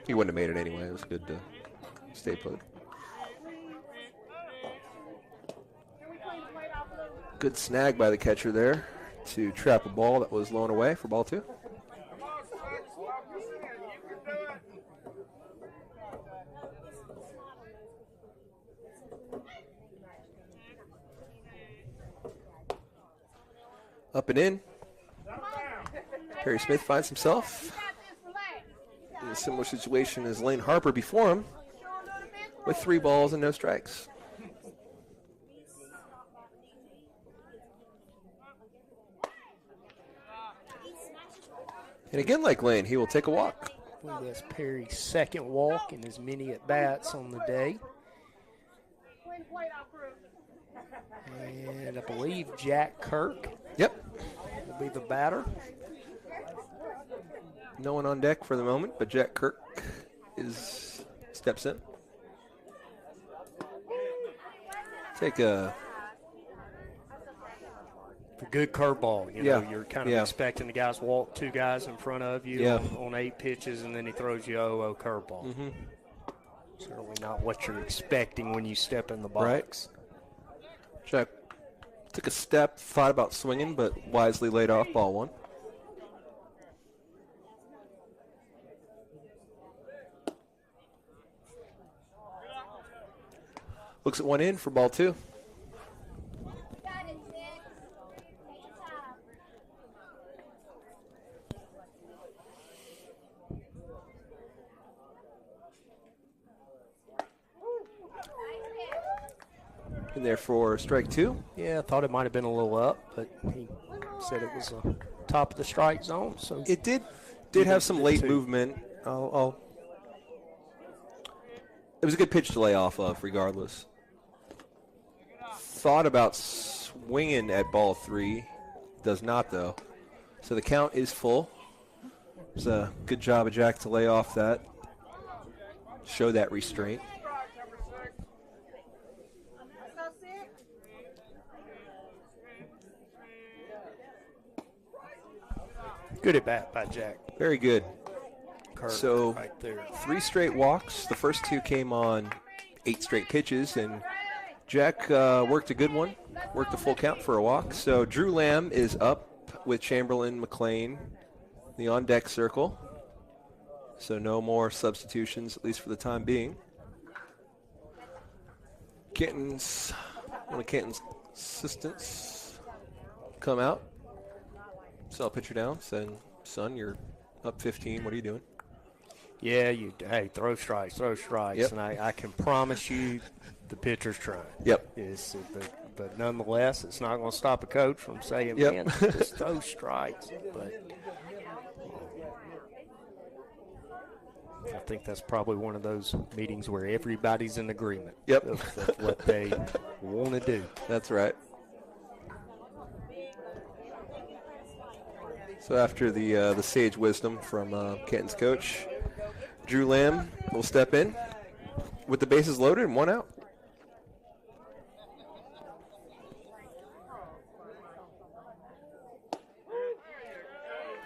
He wouldn't have made it anyway. It was good to stay put. Good snag by the catcher there to trap a ball that was blown away for ball 2. Up and in. Perry Smith finds himself in a similar situation as Lane Harper before him with 3 balls and no strikes. And again, like Lane, he will take a walk. I believe that's Perry's second walk and as many at-bats on the day. And I believe Jack Kirk will be the batter. No one on deck for the moment, but Jack Kirk steps in. Take a good curveball. You know, you're kind of expecting the guys to walk 2 guys in front of you on 8 pitches, and then he throws you a 0-0 curveball. Mm-hmm. Certainly not what you're expecting when you step in the box. Right. Jack took a step, thought about swinging, but wisely laid off ball 1. Looks at 1 in for ball 2. In there for strike 2. Yeah, I thought it might have been a little up, but he said it was top of the strike zone. So it did have some late movement. It was a good pitch to lay off of, regardless. Thought about swinging at ball 3, does not though. So the count is full. It was a good job of Jack to lay off that, show that restraint. Good at bat by Jack. Very good. Kirk so right there. 3 straight walks. The first 2 came on 8 straight pitches, and Jack worked a good one, worked a full count for a walk. So Drew Lamb is up with Chamberlain, McLean, the on-deck circle. So no more substitutions, at least for the time being. One of Canton's assistants come out. Sell pitcher down, saying, son, you're up 15. What are you doing? Yeah, throw strikes. Yep. And I can promise you the pitcher's trying. Yep. But nonetheless, it's not going to stop a coach from saying, Yep. man, just throw strikes. But I think that's probably one of those meetings where everybody's in agreement of what they want to do. That's right. So after the sage wisdom from Canton's coach, Drew Lamb will step in with the bases loaded and 1 out.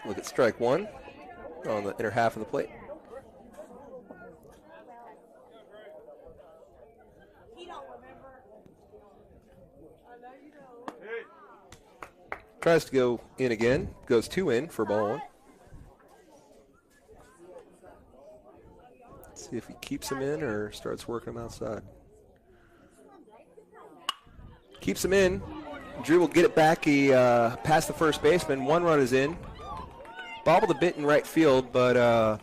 Look at strike 1 on the inner half of the plate. Tries to go in again. Goes 2 in for ball 1. Let's see if he keeps him in or starts working him outside. Keeps him in. Drew will get it back. He passed the first baseman. 1 run is in. Bobbled a bit in right field, but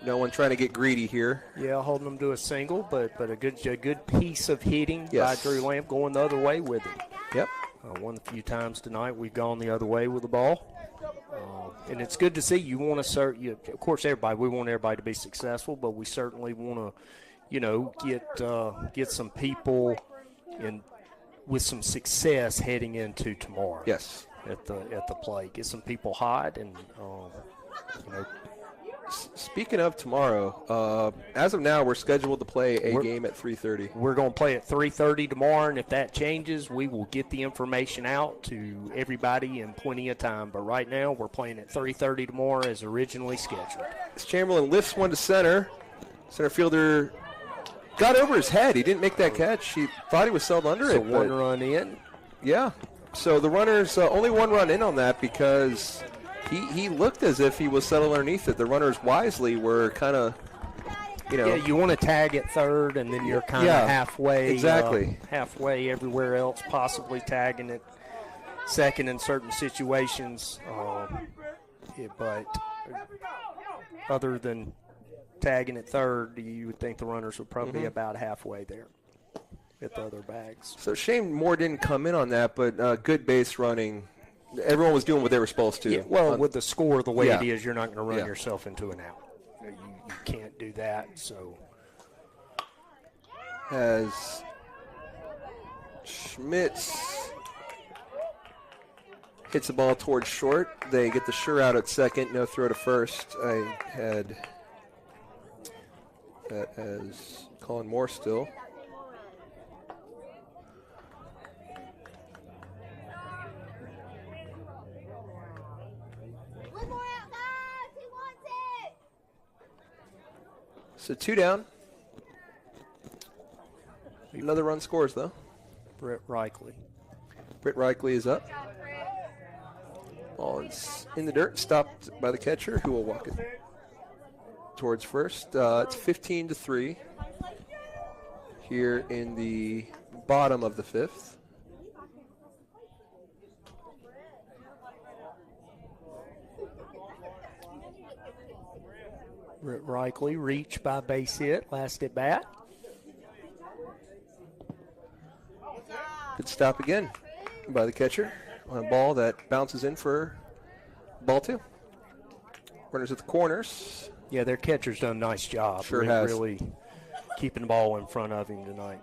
no one trying to get greedy here. Yeah, holding them to a single, but a good piece of hitting by Drew Lamp, going the other way with it. Yep. One of the few times tonight we've gone the other way with the ball. And it's good to see. You want to of course, we want everybody to be successful, but we certainly want to, get some people with some success heading into tomorrow. Yes. At the plate, get some people hot, and Speaking of tomorrow, as of now, we're scheduled to play a game at 3:30. We're going to play at 3:30 tomorrow, and if that changes, we will get the information out to everybody in plenty of time. But right now, we're playing at 3:30 tomorrow as originally scheduled. Chamberlain lifts one to center. Center fielder got over his head. He didn't make that catch. He thought he was settled under it. One run in. Yeah. So the runner's only 1 run in on that because he looked as if he was settled underneath it. The runners wisely were kind of, Yeah, you want to tag at third, and then you're kind of halfway. Exactly. Halfway everywhere else, possibly tagging at second in certain situations. But other than tagging at third, you would think the runners would probably be about halfway there at the other bags. So shame Moore didn't come in on that, but good base running. Everyone was doing what they were supposed to. Yeah, well, with the score the way it is, you're not going to run Yeah. yourself into an out. You can't do that. So As Schmitz hits the ball towards short, they get the sure out at second, no throw to first. I had that as Colin Moore still. So 2 down. Another run scores, though. Britt Reichley. Britt Reichley is up. Ball is in the dirt, stopped by the catcher, who will walk it towards first. It's 15-3 here in the bottom of the 5th. Britt Reichley reached by base hit, last at bat. Good stop again by the catcher on a ball that bounces in for ball 2. Runners at the corners. Yeah, their catcher's done a nice job. Sure has. Really keeping the ball in front of him tonight.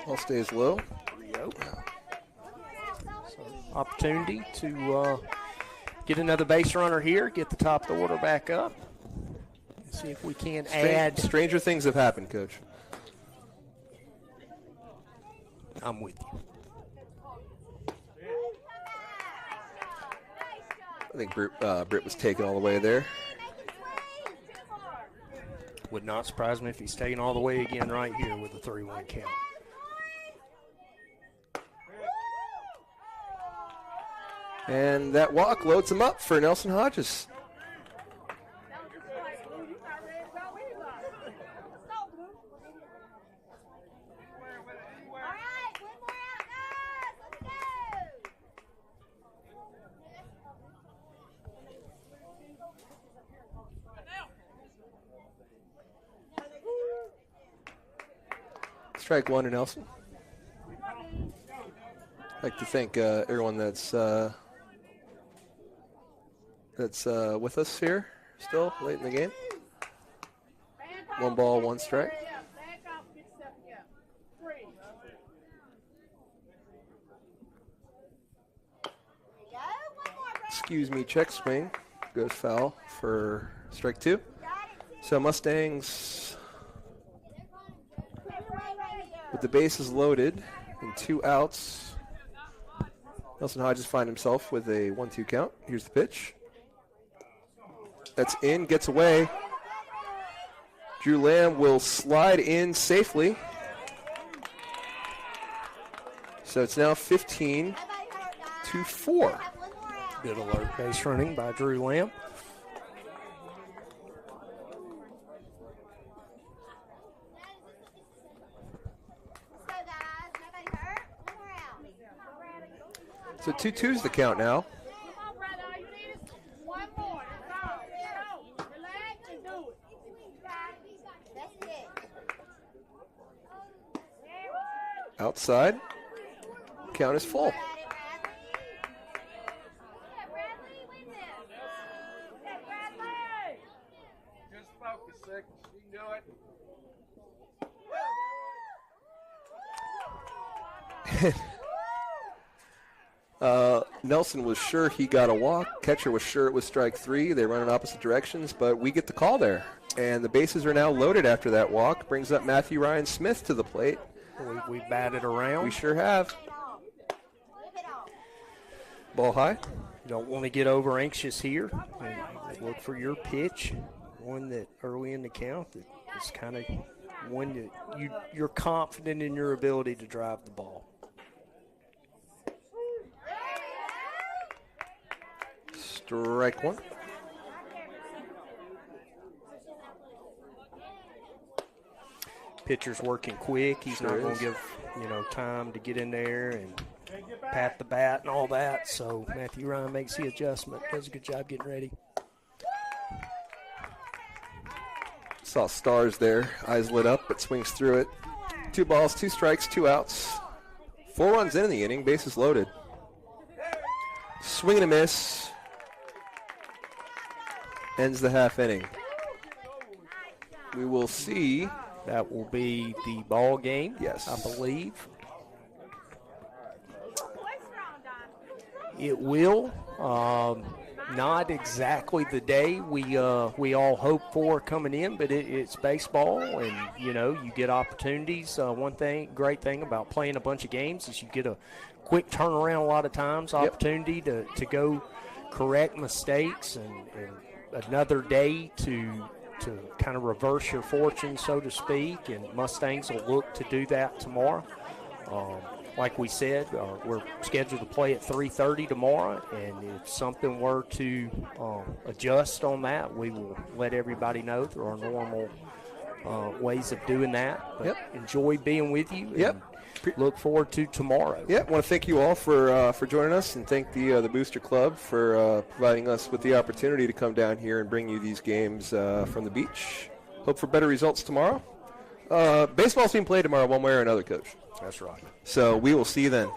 Ball stays low. Opportunity to get another base runner here, get the top of the order back up. See if we can add. Stranger things have happened, Coach. I'm with you. I think Britt was taken all the way there. Would not surprise me if he's taken all the way again right here with a 3-1 count. And that walk loads him up for Nelson Hodges. Strike 1 to Nelson. I'd like to thank everyone that's with us here still late in the game. 1 ball, 1 strike. Excuse me, check swing. Goes foul for strike 2. So Mustangs, with the bases loaded and 2 outs, Nelson Hodges finds himself with a 1-2 count. Here's the pitch. That's in, gets away. Drew Lamb will slide in safely. So it's now 15-4. Good alert base running by Drew Lamb. So 2-2's the count now. Outside. Count is full. Just focus, Six. You can do it. Nelson was sure he got a walk. Catcher was sure it was strike 3. They run in opposite directions, but we get the call there. And the bases are now loaded after that walk. Brings up Matthew Ryan Smith to the plate. We batted around. We sure have. Ball high. You don't want to get over anxious here. And look for your pitch, one that early in the count that is kind of one that you're confident in your ability to drive the ball. Strike 1. Pitcher's working quick. He's Sure not going is. to give, time to get in there and pat the bat and all that. So Matthew Ryan makes the adjustment. Does a good job getting ready. Saw stars there. Eyes lit up, but swings through it. 2 balls, 2 strikes, 2 outs. 4 runs in the inning. Bases loaded. Swing and a miss. Ends the half inning. We will see. That will be the ball game, Yes. I believe. It will. Not exactly the day we all hope for coming in, but it's baseball, and you get opportunities. Great thing about playing a bunch of games is you get a quick turnaround a lot of times, opportunity to go correct mistakes, and another day to kind of reverse your fortune, so to speak, and Mustangs will look to do that tomorrow. Like we said, we're scheduled to play at 3:30 tomorrow, and if something were to adjust on that, we will let everybody know through our normal ways of doing that. But enjoy being with you. Yep. And look forward to tomorrow. Yeah, want to thank you all for joining us, and thank the Booster Club for providing us with the opportunity to come down here and bring you these games from the beach. Hope for better results tomorrow. Baseball's being played tomorrow one way or another, Coach. That's right. So we will see you then.